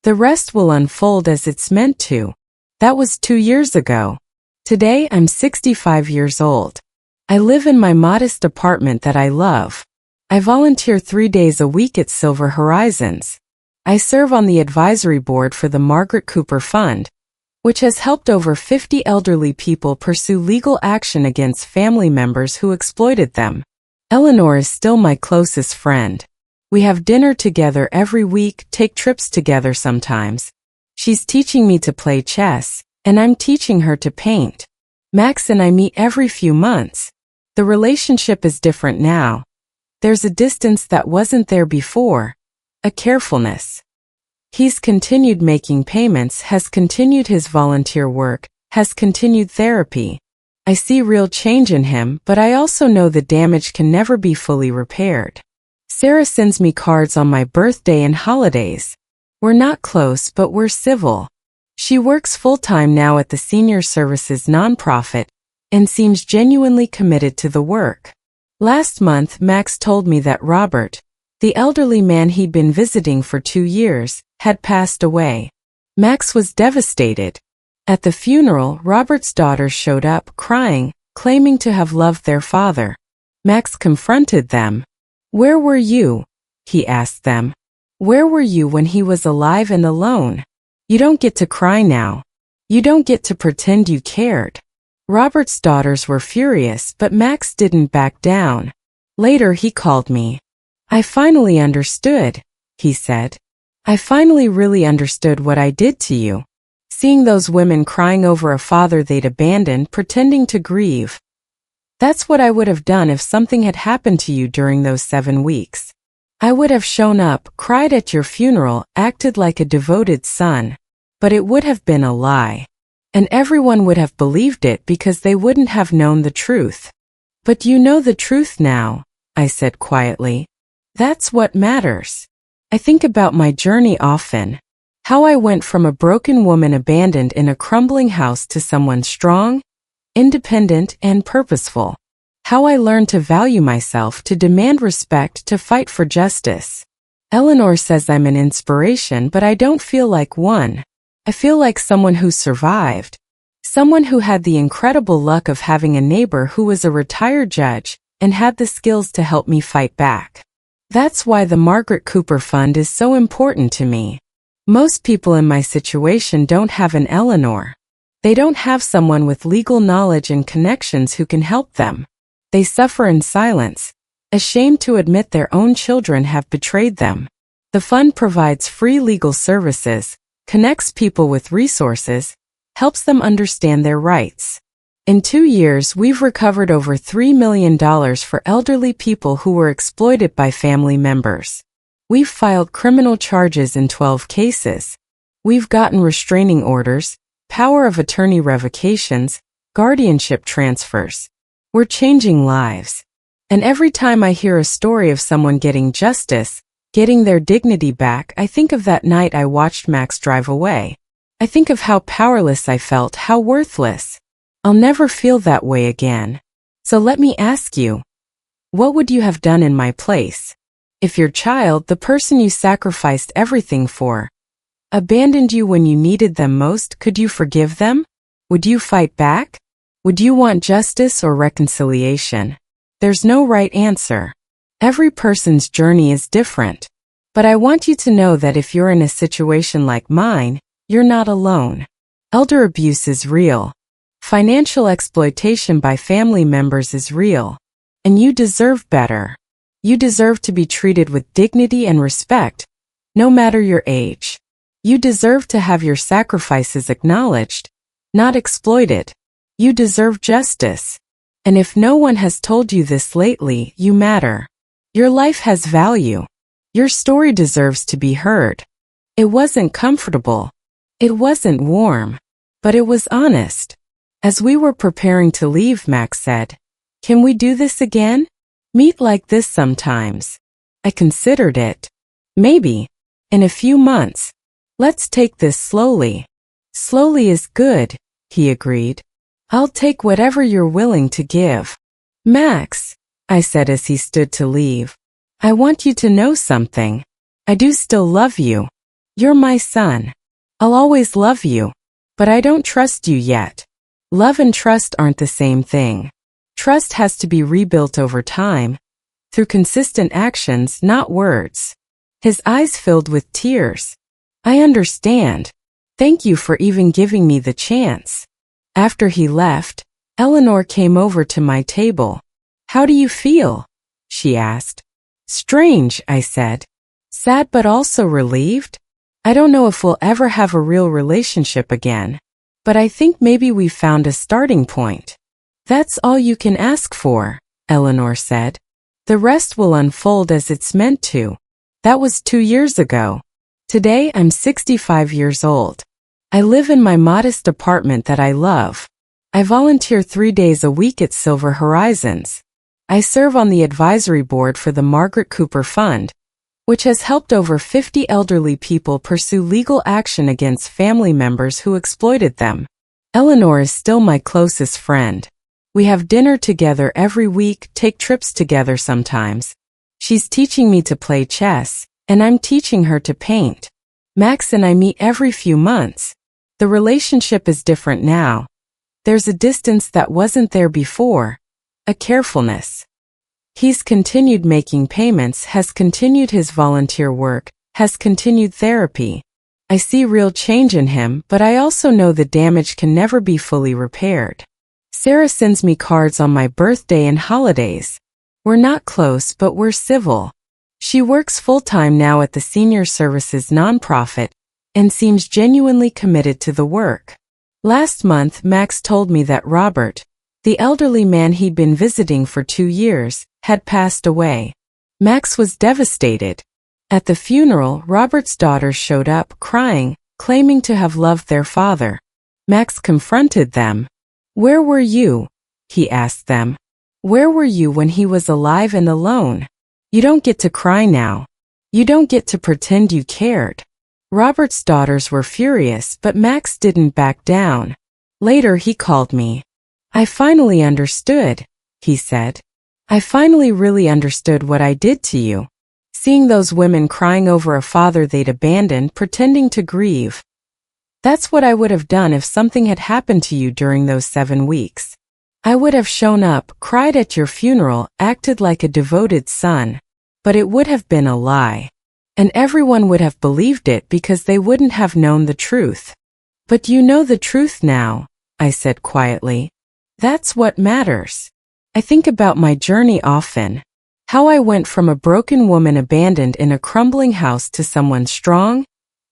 The rest will unfold as it's meant to. That was 2 years ago. Today I'm 65 years old. I live in my modest apartment that I love. I volunteer 3 days a week at Silver Horizons. I serve on the advisory board for the Margaret Cooper Fund, which has helped over 50 elderly people pursue legal action against family members who exploited them. Eleanor is still my closest friend. We have dinner together every week, take trips together sometimes. She's teaching me to play chess, and I'm teaching her to paint. Max and I meet every few months. The relationship is different now. There's a distance that wasn't there before, a carefulness. He's continued making payments, has continued his volunteer work, has continued therapy. I see real change in him, but I also know the damage can never be fully repaired. Sarah sends me cards on my birthday and holidays. We're not close, but we're civil. She works full-time now at the Senior Services nonprofit and seems genuinely committed to the work. Last month, Max told me that Robert, the elderly man he'd been visiting for 2 years, had passed away. Max was devastated. At the funeral, Robert's daughters showed up, crying, claiming to have loved their father. Max confronted them. "Where were you?" he asked them. "Where were you when he was alive and alone? You don't get to cry now. You don't get to pretend you cared." Robert's daughters were furious, but Max didn't back down. Later he called me. "I finally understood," he said. "I finally really understood what I did to you. Seeing those women crying over a father they'd abandoned, pretending to grieve. That's what I would have done if something had happened to you during those 7 weeks. I would have shown up, cried at your funeral, acted like a devoted son. But it would have been a lie. And everyone would have believed it because they wouldn't have known the truth. But you know the truth now," I said quietly. "That's what matters. I think about my journey often. How I went from a broken woman abandoned in a crumbling house to someone strong, independent, and purposeful. How I learned to value myself, to demand respect, to fight for justice. Eleanor says I'm an inspiration, but I don't feel like one. I feel like someone who survived. Someone who had the incredible luck of having a neighbor who was a retired judge and had the skills to help me fight back. That's why the Margaret Cooper Fund is so important to me. Most people in my situation don't have an Eleanor. They don't have someone with legal knowledge and connections who can help them. They suffer in silence, ashamed to admit their own children have betrayed them. The fund provides free legal services, connects people with resources, helps them understand their rights. In 2 years, we've recovered over $3 million for elderly people who were exploited by family members. We've filed criminal charges in 12 cases. We've gotten restraining orders, power of attorney revocations, guardianship transfers. We're changing lives. And every time I hear a story of someone getting justice, getting their dignity back, I think of that night I watched Max drive away. I think of how powerless I felt, how worthless. I'll never feel that way again. So let me ask you, what would you have done in my place? If your child, the person you sacrificed everything for, abandoned you when you needed them most, could you forgive them? Would you fight back? Would you want justice or reconciliation? There's no right answer. Every person's journey is different. But I want you to know that if you're in a situation like mine, you're not alone. Elder abuse is real. Financial exploitation by family members is real. And you deserve better. You deserve to be treated with dignity and respect, no matter your age. You deserve to have your sacrifices acknowledged, not exploited. You deserve justice. And if no one has told you this lately, you matter. Your life has value. Your story deserves to be heard. It wasn't comfortable. It wasn't warm. But it was honest. As we were preparing to leave, Max said, "Can we do this again? Meet like this sometimes." I considered it. "Maybe. In a few months. Let's take this slowly." "Slowly is good," he agreed. "I'll take whatever you're willing to give." "Max," I said as he stood to leave, "I want you to know something. I do still love you. You're my son. I'll always love you. But I don't trust you yet. Love and trust aren't the same thing. Trust has to be rebuilt over time, through consistent actions, not words." His eyes filled with tears. "I understand. Thank you for even giving me the chance." After he left, Eleanor came over to my table. "How do you feel?" she asked. "Strange," I said. "Sad but also relieved. I don't know if we'll ever have a real relationship again. But I think maybe we found a starting point." "That's all you can ask for," Eleanor said. "The rest will unfold as it's meant to." That was 2 years ago. Today I'm 65 years old. I live in my modest apartment that I love. I volunteer 3 days a week at Silver Horizons. I serve on the advisory board for the Margaret Cooper Fund, which has helped over 50 elderly people pursue legal action against family members who exploited them. Eleanor is still my closest friend. We have dinner together every week, take trips together sometimes. She's teaching me to play chess, and I'm teaching her to paint. Max and I meet every few months. The relationship is different now. There's a distance that wasn't there before, a carefulness. He's continued making payments, has continued his volunteer work, has continued therapy. I see real change in him, but I also know the damage can never be fully repaired. Sarah sends me cards on my birthday and holidays. We're not close, but we're civil. She works full-time now at the Senior Services nonprofit and seems genuinely committed to the work. Last month, Max told me that Robert, the elderly man he'd been visiting for 2 years, had passed away. Max was devastated. At the funeral, Robert's daughters showed up, crying, claiming to have loved their father. Max confronted them. "Where were you?" he asked them. "Where were you when he was alive and alone? You don't get to cry now. You don't get to pretend you cared." Robert's daughters were furious, but Max didn't back down. Later he called me. "I finally understood," he said. "I finally really understood what I did to you. Seeing those women crying over a father they'd abandoned, pretending to grieve. That's what I would have done if something had happened to you during those 7 weeks. I would have shown up, cried at your funeral, acted like a devoted son. But it would have been a lie. And everyone would have believed it because they wouldn't have known the truth. But you know the truth now," I said quietly. "That's what matters. I think about my journey often. How I went from a broken woman abandoned in a crumbling house to someone strong,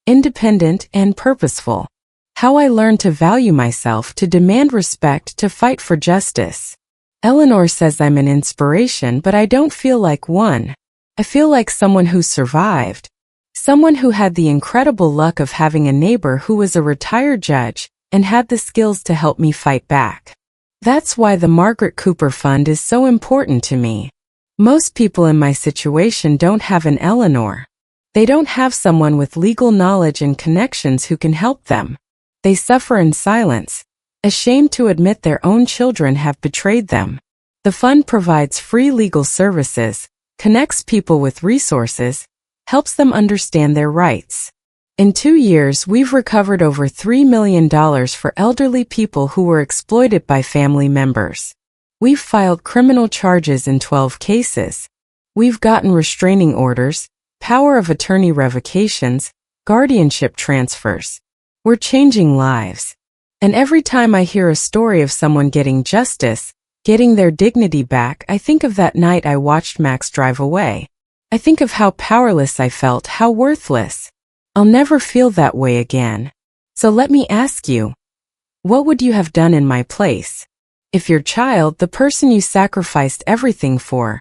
independent, and purposeful. How I learned to value myself, to demand respect, to fight for justice. Eleanor says I'm an inspiration, but I don't feel like one. I feel like someone who survived. Someone who had the incredible luck of having a neighbor who was a retired judge and had the skills to help me fight back. That's why the Margaret Cooper Fund is so important to me. Most people in my situation don't have an Eleanor. They don't have someone with legal knowledge and connections who can help them. They suffer in silence, ashamed to admit their own children have betrayed them. The fund provides free legal services, connects people with resources, helps them understand their rights. In 2 years, we've recovered over $3 million for elderly people who were exploited by family members. We've filed criminal charges in 12 cases. We've gotten restraining orders, power of attorney revocations, guardianship transfers. We're changing lives. And every time I hear a story of someone getting justice, getting their dignity back, I think of that night I watched Max drive away. I think of how powerless I felt, how worthless. I'll never feel that way again. So let me ask you, what would you have done in my place? If your child, the person you sacrificed everything for,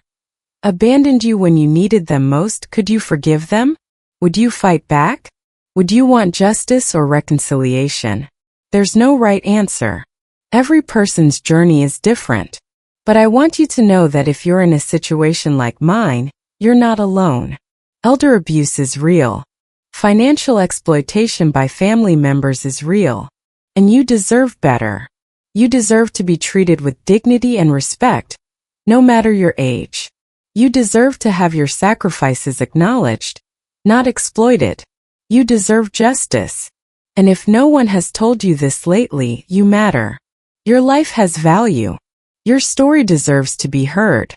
abandoned you when you needed them most, could you forgive them? Would you fight back? Would you want justice or reconciliation? There's no right answer. Every person's journey is different. But I want you to know that if you're in a situation like mine, you're not alone. Elder abuse is real. Financial exploitation by family members is real. And you deserve better. You deserve to be treated with dignity and respect, no matter your age. You deserve to have your sacrifices acknowledged, not exploited. You deserve justice. And if no one has told you this lately, you matter. Your life has value. Your story deserves to be heard.